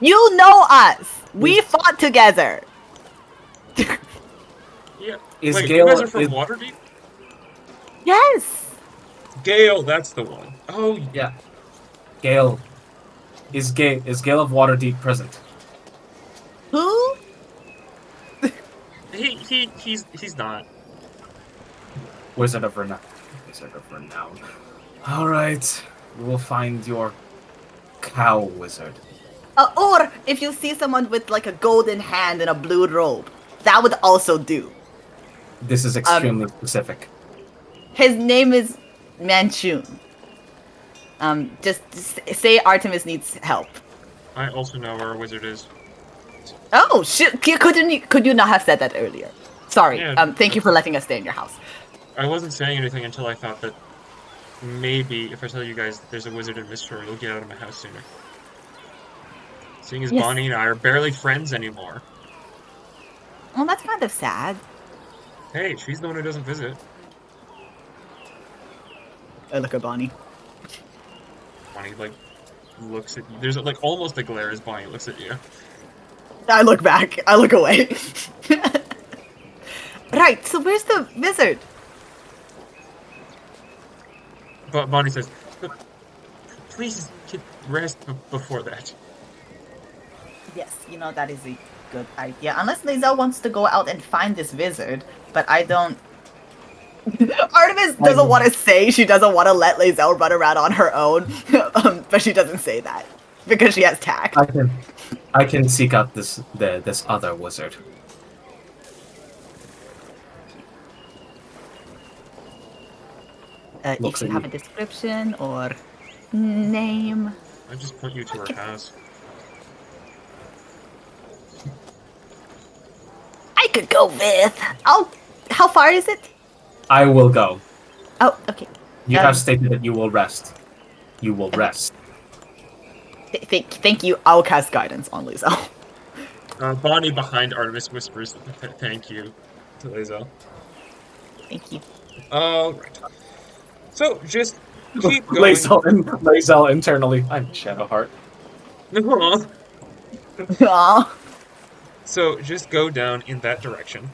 You know us. We fought together. Yeah. Is Wait, Gale- you guys are from is- Waterdeep? Yes. Gale, that's the one. Oh, Yeah. Gale. Is Gale of Waterdeep present? Who? he's not. Wizard of Renown. Wizard of Renown. Alright. We will find your cow wizard. Or if you see someone with like a golden hand and a blue robe, that would also do. This is extremely specific. His name is Manchun. Just say Artemis needs help. I also know where a wizard is. Oh shit! Could you not have said that earlier? Sorry. Yeah. Thank you for letting us stay in your house. I wasn't saying anything until I thought that maybe if I tell you guys that there's a wizard in Mistral, you'll get out of my house sooner. Seeing as Yes. Bonnie and I are barely friends anymore. Well, that's kind of sad. Hey, she's the one who doesn't visit. I look at Bonnie. Bonnie, like, looks at you. There's, like, almost a glare as Bonnie looks at you. I look back. I look away. Right. So where's the wizard? But Bonnie says, please rest before that. Yes, you know that is a good idea. Unless Lae'zel wants to go out and find this wizard, but I don't. Artemis doesn't want to say she doesn't want to let Lae'zel run around on her own, but she doesn't say that because she has tact. I can seek out this other wizard. If you have a description or name. I just point you to her house. I could go with. Oh, how far is it? I will go. Oh, okay. You have stated that you will rest. You will rest. Thank you. I'll cast guidance on Lae'zel. Bonnie behind Artemis whispers, thank you to Lae'zel. Thank you. Alright. So, just keep going. Lae'zel internally. I'm Shadowheart. Aw. So, just go down in that direction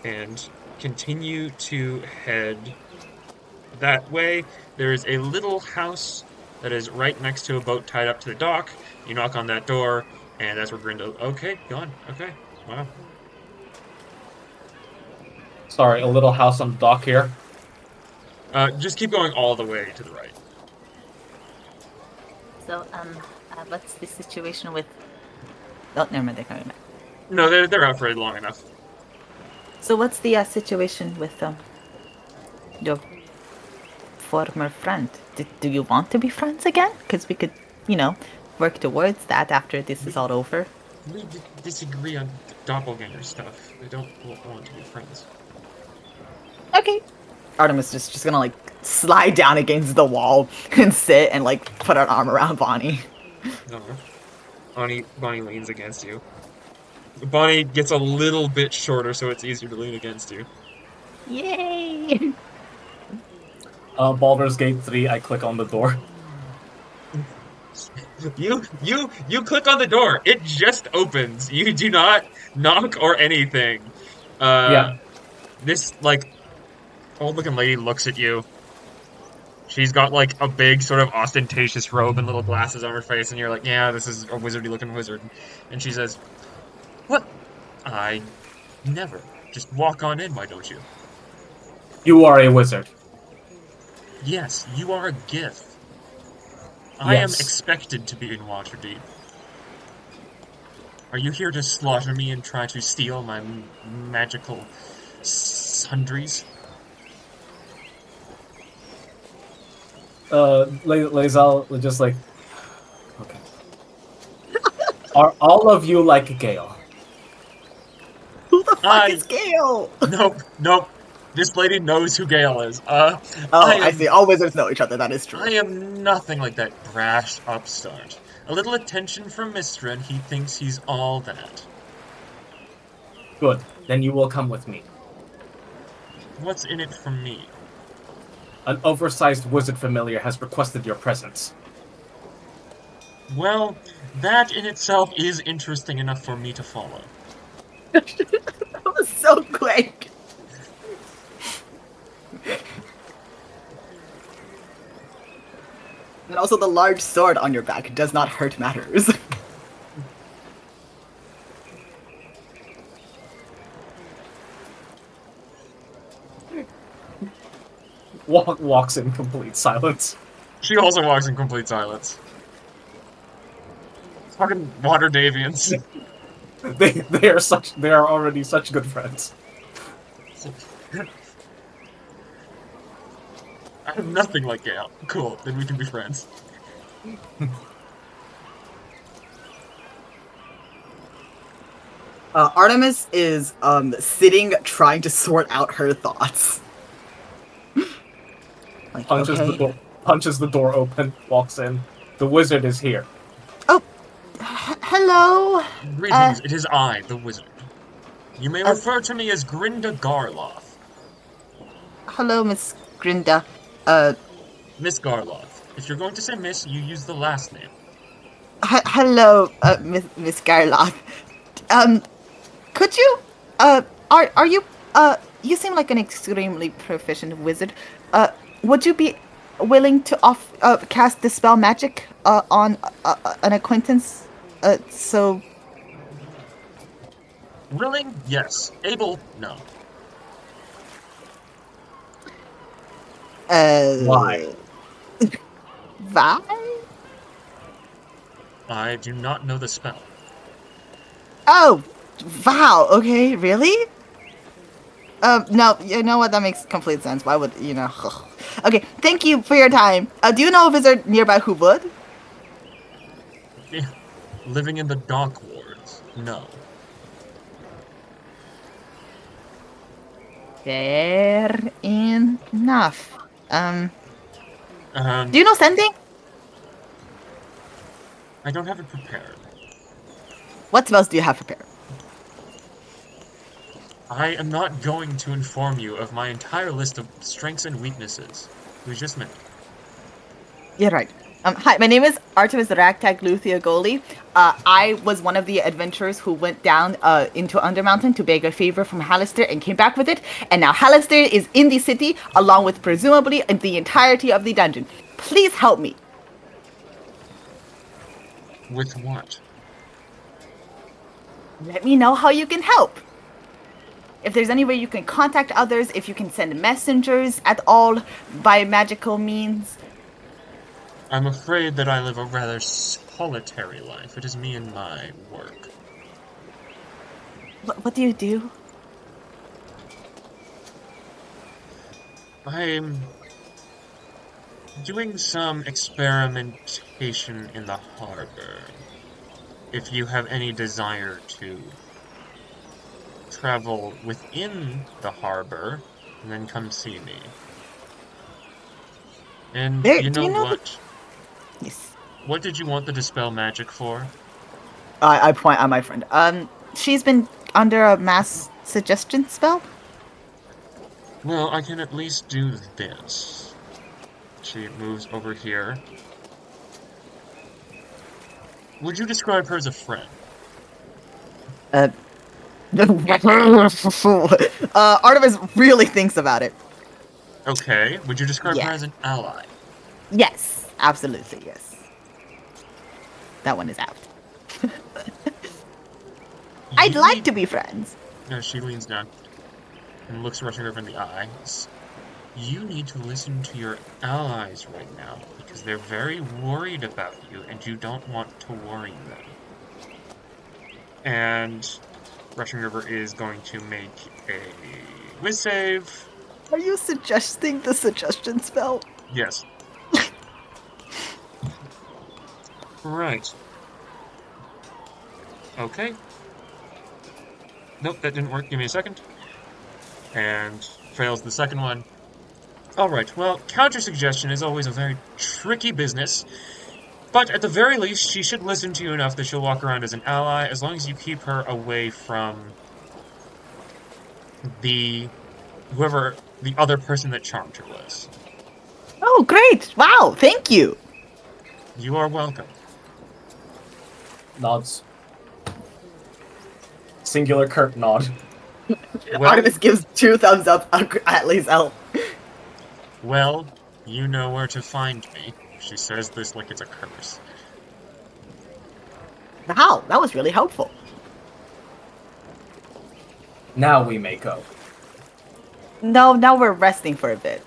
and continue to head that way. There is a little house that is right next to a boat tied up to the dock. You knock on that door, and that's where Grinda... Okay, gone. Okay, wow. Sorry, a little house on the dock here. Just keep going all the way to the right. So, what's the situation with? Oh, never mind. They're coming back. No, they're out for long enough. So, what's the situation with your former friend. Do you want to be friends again? Because we could, work towards that after this is all over. We disagree on doppelganger stuff. I don't want to be friends. Okay. Artemis just gonna like slide down against the wall and sit and like put her arm around Bonnie. No. Bonnie leans against you. Bonnie gets a little bit shorter, so it's easier to lean against you. Yay! Baldur's Gate 3, I click on the door. You click on the door. It just opens. You do not knock or anything. Yeah. This old looking lady looks at you. She's got like a big sort of ostentatious robe and little glasses on her face, and you're like, yeah, this is a wizardy looking wizard. And she says, "What? I never. Just walk on in, why don't you?" You are a wizard. Yes, you are a gift. I am Yes. expected to be in Waterdeep. Are you here to slaughter me and try to steal my magical sundries? Lae'zel just like, okay. Are all of you like Gale? Who the fuck is Gale? Nope. This lady knows who Gale is. I see. All wizards know each other. That is true. I am nothing like that brash upstart. A little attention from Mistra, and he thinks he's all that. Good. Then you will come with me. What's in it for me? An oversized wizard familiar has requested your presence. Well, that in itself is interesting enough for me to follow. That was so quick. And also the large sword on your back does not hurt matters. Walks in complete silence. She also walks in complete silence. Fucking water Davians. They are already such good friends. I have nothing like Gale. Cool, then we can be friends. Artemis is sitting trying to sort out her thoughts. Like, Punches the door open, walks in. The wizard is here. Oh, hello. Greetings, it is I, the wizard. You may refer to me as Grinda Garloth. Hello, Miss Grinda. Miss Garloth. If you're going to say Miss, you use the last name. Hello, Miss Garlock. Could you, are you, you seem like an extremely proficient wizard. Would you be willing to cast Dispel Magic, on, an acquaintance? So... Willing? Yes. Able? No. Why? Why? I do not know the spell. Oh, wow, okay, really? No, you know what, that makes complete sense. Why would, Okay, thank you for your time. Do you know a wizard nearby who would? Living in the dock wards? No. Fair enough. Do you know sending? I don't have it prepared. What spells do you have prepared? I am not going to inform you of my entire list of strengths and weaknesses. We just met. You're right. Hi, my name is Artemis Ragtag Luthia. I was one of the adventurers who went down into Undermountain to beg a favor from Hallister and came back with it. And now Hallister is in the city, along with presumably the entirety of the dungeon. Please help me. With what? Let me know how you can help. If there's any way you can contact others, if you can send messengers at all by magical means. I'm afraid that I live a rather solitary life. It is me and my work. What do you do? doing some experimentation in the harbor. If you have any desire to travel within the harbor, then come see me. And There, you do know you know what? Yes. What did you want the dispel magic for? I point at my friend. She's been under a mass suggestion spell. Well, I can at least do this. She moves over here. Would you describe her as a friend? Artemis really thinks about it. Okay. Would you describe her Yeah. as an ally? Yes, absolutely, yes. That one is out. I'd You like need- to be friends. No, she leans down and looks Rushing River in the eyes. You need to listen to your allies right now because they're very worried about you and you don't want to worry them. And Rushing River is going to make a whiz save. Are you suggesting the suggestion spell? Yes. Right. Okay. Nope, that didn't work. Give me a second. And fails the second one. Alright, well, counter-suggestion is always a very tricky business. But at the very least, she should listen to you enough that she'll walk around as an ally, as long as you keep her away from the other person that charmed her was. Oh, great! Wow, thank you! You are welcome. Nods. Singular Kurt nod. Well, Artemis gives 2 thumbs up at Lae'zel. well, you know where to find me. She says this like it's a curse. Wow, that was really helpful. Now we may go. No, now we're resting for a bit.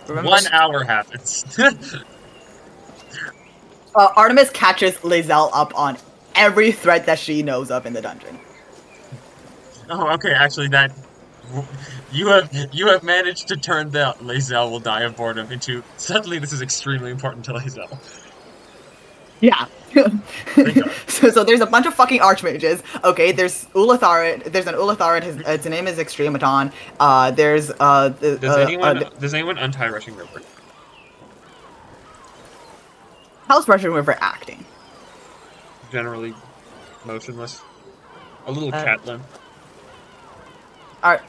Remember? 1 hour happens. Artemis catches Lae'zel up on every threat that she knows of in the dungeon. Oh, okay, actually you have managed to turn the Lae'zel will die of boredom into suddenly this is extremely important to Lae'zel. Yeah. Thank God. so there's a bunch of fucking archmages. Okay, there's Ulatharid. There's an Ulatharid. His name is Extrematon. There's Does anyone untie Rushing River? how's Rushing River acting? Generally motionless. A little cat limp.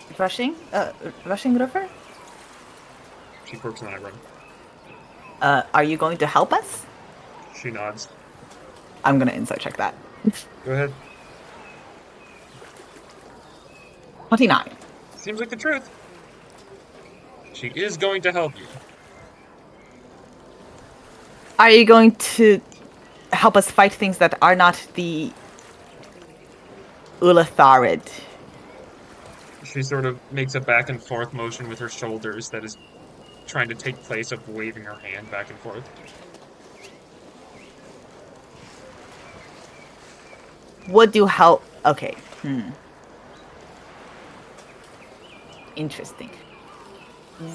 Rushing River? She quirks an eyebrow. Are you going to help us? She nods. I'm gonna insight check that. Go ahead. 29. Seems like the truth. She is going to help you. Are you going to help us fight things that are not the Ulatharid? She sort of makes a back and forth motion with her shoulders that is trying to take place of waving her hand back and forth. Would you help? Okay. Interesting.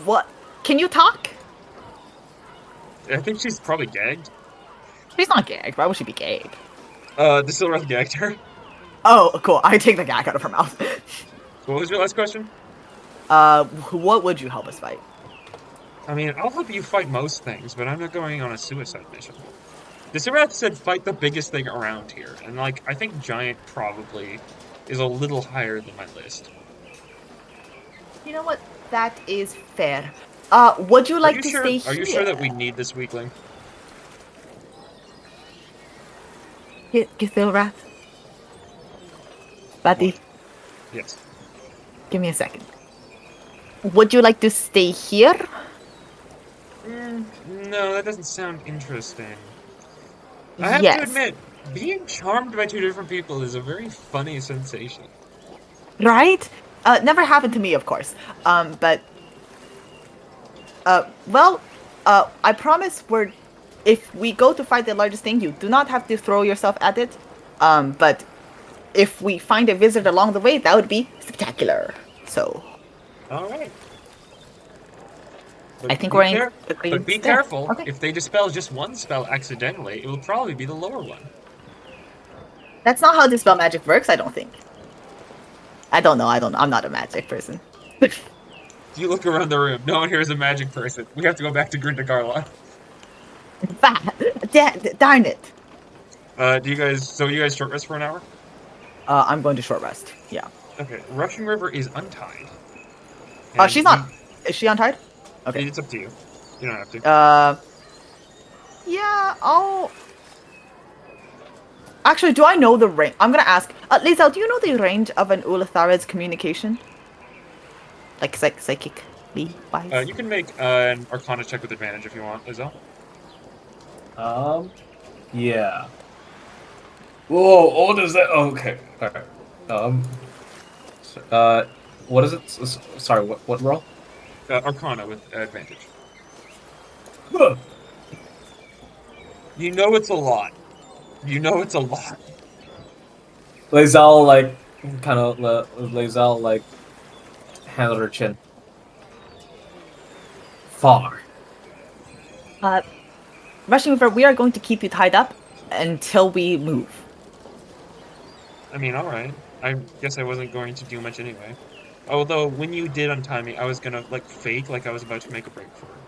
What? Can you talk? I think she's probably gagged. She's not gagged. Why would she be gagged? The Silrath gagged her. Oh, cool. I take the gag out of her mouth. What was your last question? What would you help us fight? I mean, I'll help you fight most things, but I'm not going on a suicide mission. The Silrath said fight the biggest thing around here, and like, I think Giant probably is a little higher than my list. You know what? That is fair. Would you like to stay here? Are you sure that we need this weakling? Githilrath? Buddy, Yes. give me a second. Would you like to stay here? No, that doesn't sound interesting. I have Yes. to admit, being charmed by 2 different people is a very funny sensation. Right? Never happened to me, of course. But I promise if we go to fight the largest thing, you do not have to throw yourself at it. But if we find a visit along the way, that would be spectacular. So. Alright. But I think be we're in care- but be agreement there. careful. Okay. If they dispel just one spell accidentally, it will probably be the lower one. That's not how dispel magic works, I don't think. I don't know. I'm not a magic person. You look around the room. No one here is a magic person. We have to go back to Grindagarla. Darn it. Do you guys? So you guys short rest for an hour? I'm going to short rest. Yeah. Okay. Rushing River is untied. Oh, she's not. Is she untied? Okay. It's up to you. You don't have to. Yeah. Actually, do I know the range? I'm gonna ask. Lae'zel, do you know the range of an Ulathared's communication? Like psychically wise? You can make an Arcana check with advantage if you want, Lae'zel. Yeah. Whoa, what is that? Okay. Alright. What is it? Sorry, what roll? Arcana with advantage. Huh. You know it's a lot. You know it's a lot. Lae'zel, like, kind of, Lae'zel, like, hand on her chin. Far. Rushing River, we are going to keep you tied up until we move. I mean, alright. I guess I wasn't going to do much anyway. Although, when you did untie me, I was gonna, like, fake like I was about to make a break for it.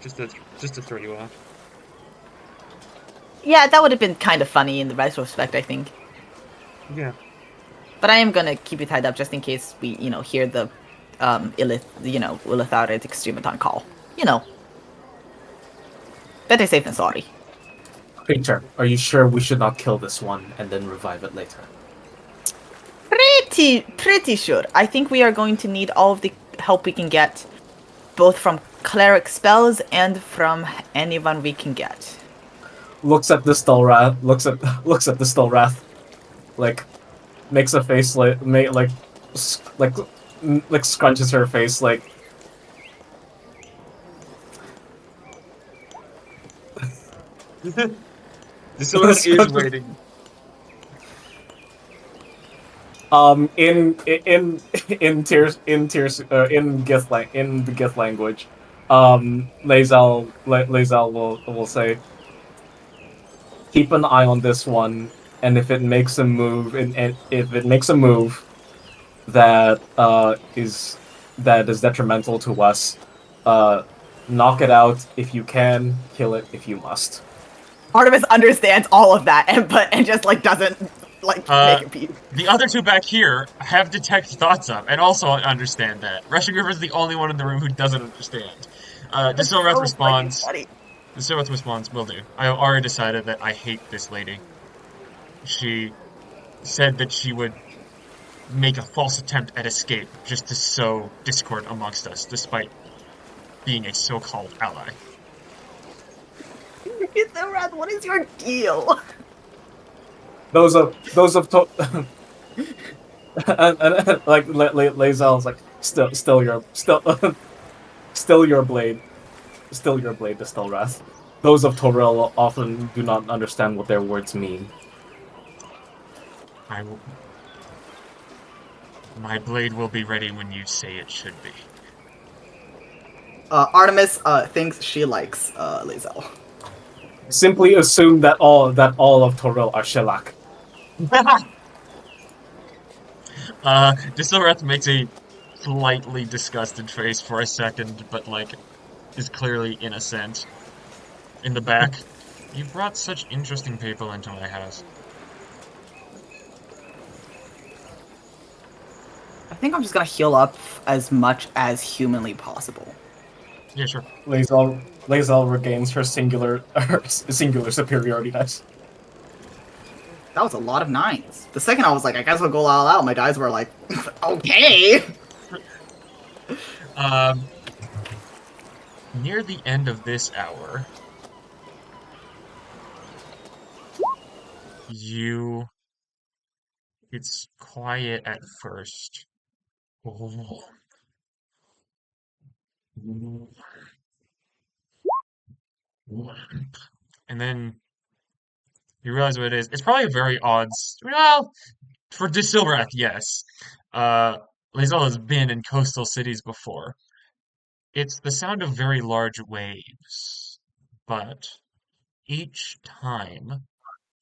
Just to throw you off. Yeah, that would have been kind of funny in the retrospect, I think. Yeah. But I am gonna keep you tied up just in case we, hear the, Ulathared Extremoton call. Better safe than sorry. Creature, are you sure we should not kill this one and then revive it later? Pretty sure. I think we are going to need all of the help we can get, both from cleric spells and from anyone we can get. Looks at the Stolrath. Looks at the Stolrath. Like, makes a face like scrunches her face like. Someone is waiting. In the Gith language, Lae'zel will say, keep an eye on this one, and if it makes a move, and if it makes a move that is detrimental to us, knock it out if you can, kill it if you must. Artemis understands all of that, and just doesn't make a peep. The other two back here have detect thoughts up and also understand that. Rushing River is the only one in the room who doesn't understand. Distilrath responds. Distilrath responds, will do. I have already decided that I hate this lady. She said that she would make a false attempt at escape just to sow discord amongst us, despite being a so-called ally. Distilrath, what is your deal? Those of and like Lae'zel's like still your blade, Distilrath. Those of Toril often do not understand what their words mean. My blade will be ready when you say it should be. Artemis thinks she likes Lae'zel. Simply assume that all of Toril are shellac. Distilrath makes a slightly disgusted face for a second, but is clearly innocent. In the back, you brought such interesting people into my house. I think I'm just gonna heal up as much as humanly possible. Yeah, sure. Lae'zel regains her singular superiority dice. That was a lot of 9s. The second I was like, I guess I'll go all out. My dice were like, okay. Near the end of this hour, it's quiet at first. Oh. And then you realize what it is. It's probably a very odd. Well, for Distilrath, yes. Lae'zel has been in coastal cities before. It's the sound of very large waves, but each time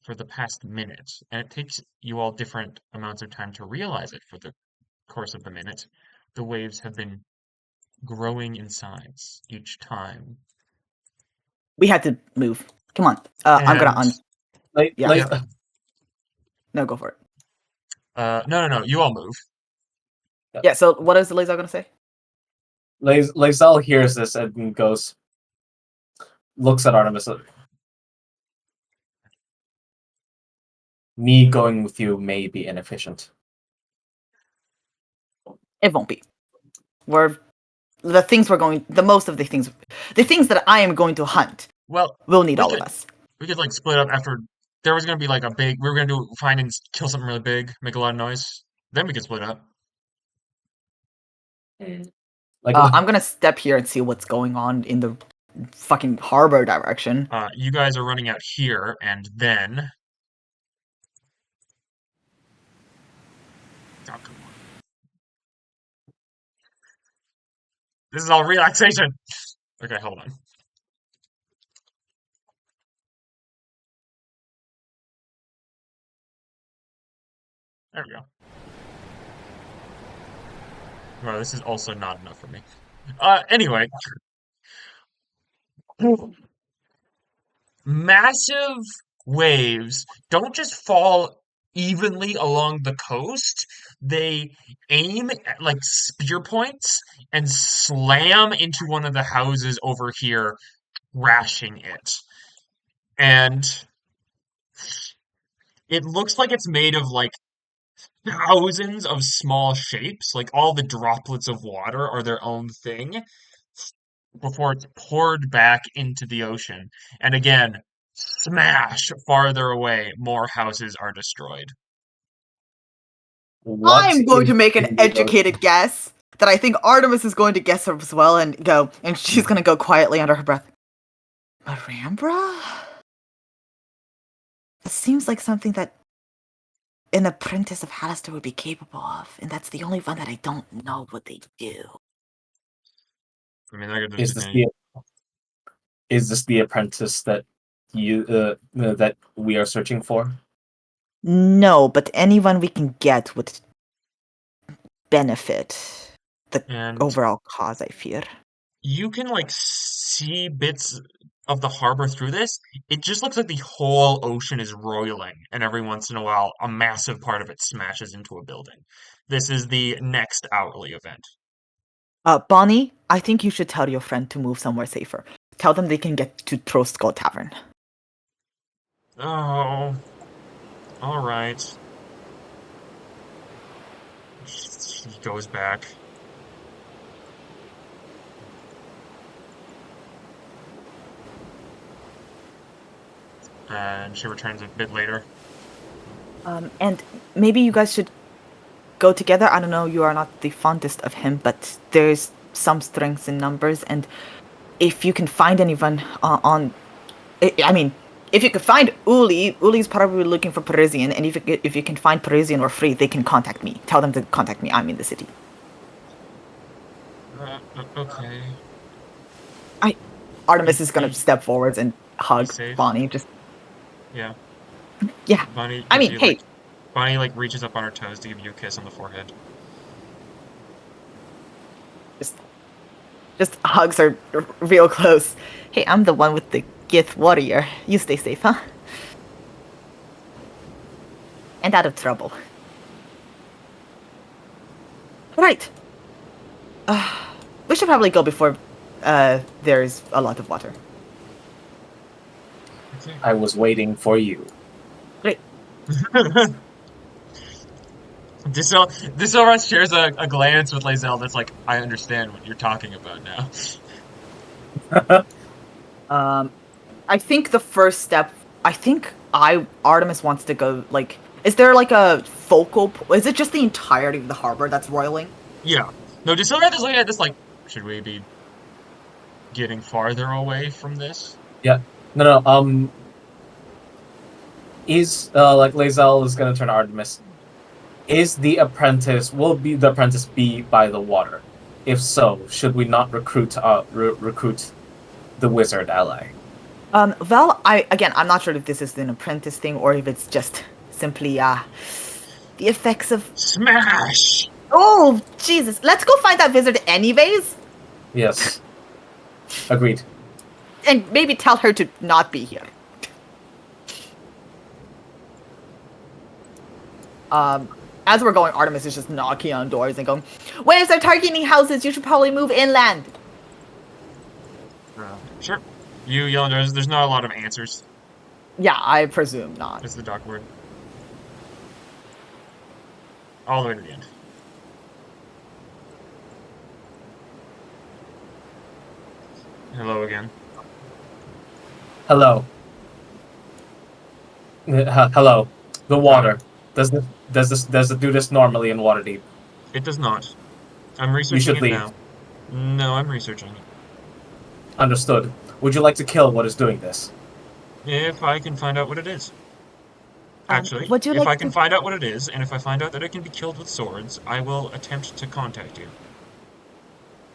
for the past minute, and it takes you all different amounts of time to realize it for the course of the minute, the waves have been growing in size each time. We had to move. Come on. I'm gonna And Yeah. yeah, No, go for it. no, you all move. Yeah. So what is the laser gonna say? Lae'zel hears this and goes, looks at Artemis. Me going with you may be inefficient. It won't be. The most of the things that I am going to hunt Well, will need we all could of us. we could like split up after there was gonna be like we were gonna find and kill something really big, make a lot of noise. Then we could split up. Like I'm gonna step here and see what's going on in the fucking harbor direction. You guys are running out here, and then oh, come on. This is all relaxation. Okay, hold on. There we go. Well, this is also not enough for me. Anyway. Massive waves don't just fall evenly along the coast. They aim at like spear points and slam into one of the houses over here, crashing it. And it looks like it's made of like thousands of small shapes, like all the droplets of water are their own thing before it's poured back into the ocean. And again, smash farther away, more houses are destroyed. I'm going to make an in the educated guess that I think Artemis is going to guess as well and she's going to go quietly under her breath. Marambra? It seems like something that an apprentice of Hallister would be capable of, and that's the only one that I don't know what they do. I mean, I could Is just this the apprentice that that we are searching for? No, but anyone we can get would benefit the and overall cause, I fear. you can like see bits of the harbor through this. It just looks like the whole ocean is roiling, and every once in a while, a massive part of it smashes into a building. This is the next hourly event. Bonnie, I think you should tell your friend to move somewhere safer. Tell them they can get to Throw Skull Tavern. Oh, all right. He goes back. And she returns a bit later. And maybe you guys should go together. I don't know, you are not the fondest of him, but there's some strength in numbers, and if you can find anyone if you could find Uli's probably looking for Parisian, and if you can find Parisian or Free, they can contact me. Tell them to contact me. I'm in the city. Okay. Artemis is gonna step forwards and hug safe? Bonnie. Just Yeah. yeah. Bonnie, I mean, hey. Bonnie like reaches up on her toes to give you a kiss on the forehead. Just hugs her real close. Hey, I'm the one with the Gith warrior. You stay safe, huh? And out of trouble. Right. We should probably go before there's a lot of water. Okay. I was waiting for you. Great. Disilra shares a glance with Lae'zel that's like, I understand what you're talking about now. I think the first step. Artemis wants to go. Like, is there like a focal? Is it just the entirety of the harbor that's roiling? Yeah. No, Disilra is looking at this like, should we be getting farther away from this? Yeah. No. Is like Lae'zel is gonna turn to Artemis. Will the apprentice be by the water? If so, should we not recruit the wizard ally? Well, I'm not sure if this is an apprentice thing or if it's just simply the effects of. Smash! Oh Jesus! Let's go find that wizard anyways, Yes. Agreed. and maybe tell her to not be here. As we're going, Artemis is just knocking on doors and going, "When they're targeting houses, you should probably move inland." Sure. You yell, there's not a lot of answers. Yeah, I presume not. It's the dock word. All the way to the end. Hello again. Hello. Hello. The water. Does it do this normally in Waterdeep? It does not. I'm researching You should it leave. now. No, I'm researching it. Understood. Would you like to kill what is doing this? If I can find out what it is. Actually, would you if like I can to- find out what it is, and if I find out that it can be killed with swords, I will attempt to contact you.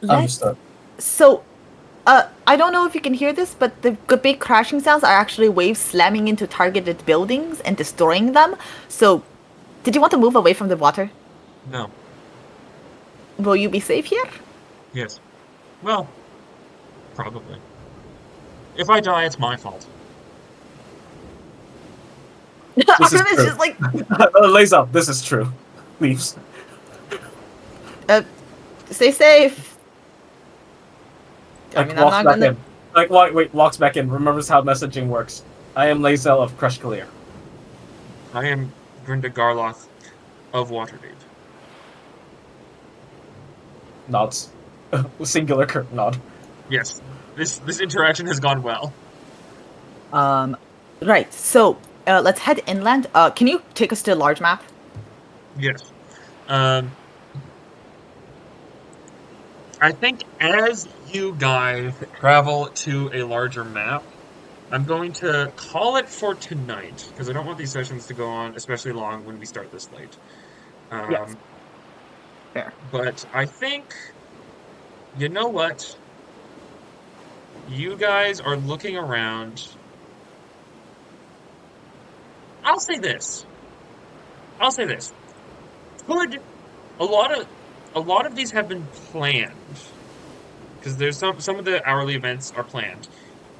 Understood. So, I don't know if you can hear this, but the big crashing sounds are actually waves slamming into targeted buildings and destroying them. So, did you want to move away from the water? No. Will you be safe here? Yes. Well, probably. If I die, it's my fault. is Artemis true. just like, Lae'zel, this is true. Leaves. stay safe. I Like, mean, I'm walks not back gonna. in. Like, wait, walks back in. Remembers how messaging works. I am Lae'zel of Crush Clear. I am Grinda Garloth of Waterdeep. Nods. Singular curtain nod. Yes. This interaction has gone well. Right. So, let's head inland. Can you take us to a large map? Yes. I think as you guys travel to a larger map, I'm going to call it for tonight, because I don't want these sessions to go on especially long when we start this late. Yes. Fair. But I think, you know what? You guys are looking around. I'll say this. Could a lot of these have been planned, because there's some of the hourly events are planned.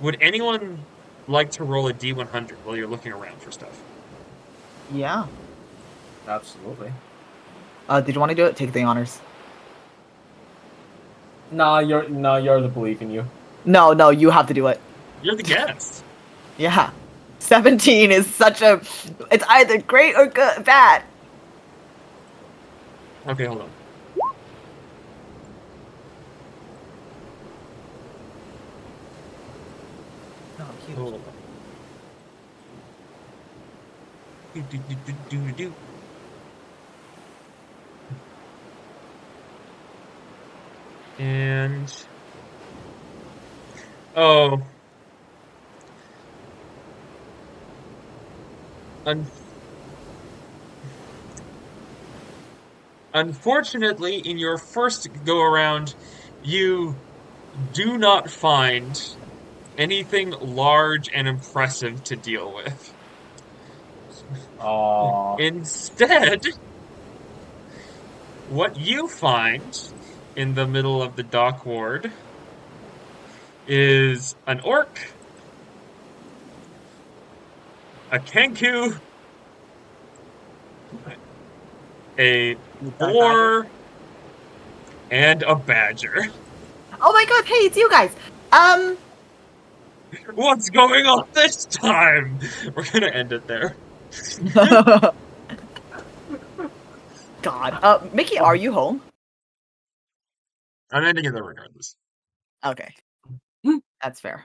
Would anyone like to roll a D100 while you're looking around for stuff? Yeah. Absolutely. Did you want to do it? Take the honors. Nah, you're the belief in you. No, you have to do it. You're the guest. Yeah. 17 is such a. It's either great or good, bad. Okay, hold on. Oh, huge. Hold on. Do. And oh, unfortunately, in your first go around, you do not find anything large and impressive to deal with. Aww. Instead, what you find in the middle of the dock ward is an orc, a kenku, a boar, and a badger. Oh my god, hey, it's you guys. What's going on this time? We're gonna end it there. God. Mickey, are you home? I'm ending it there regardless. Okay. That's fair.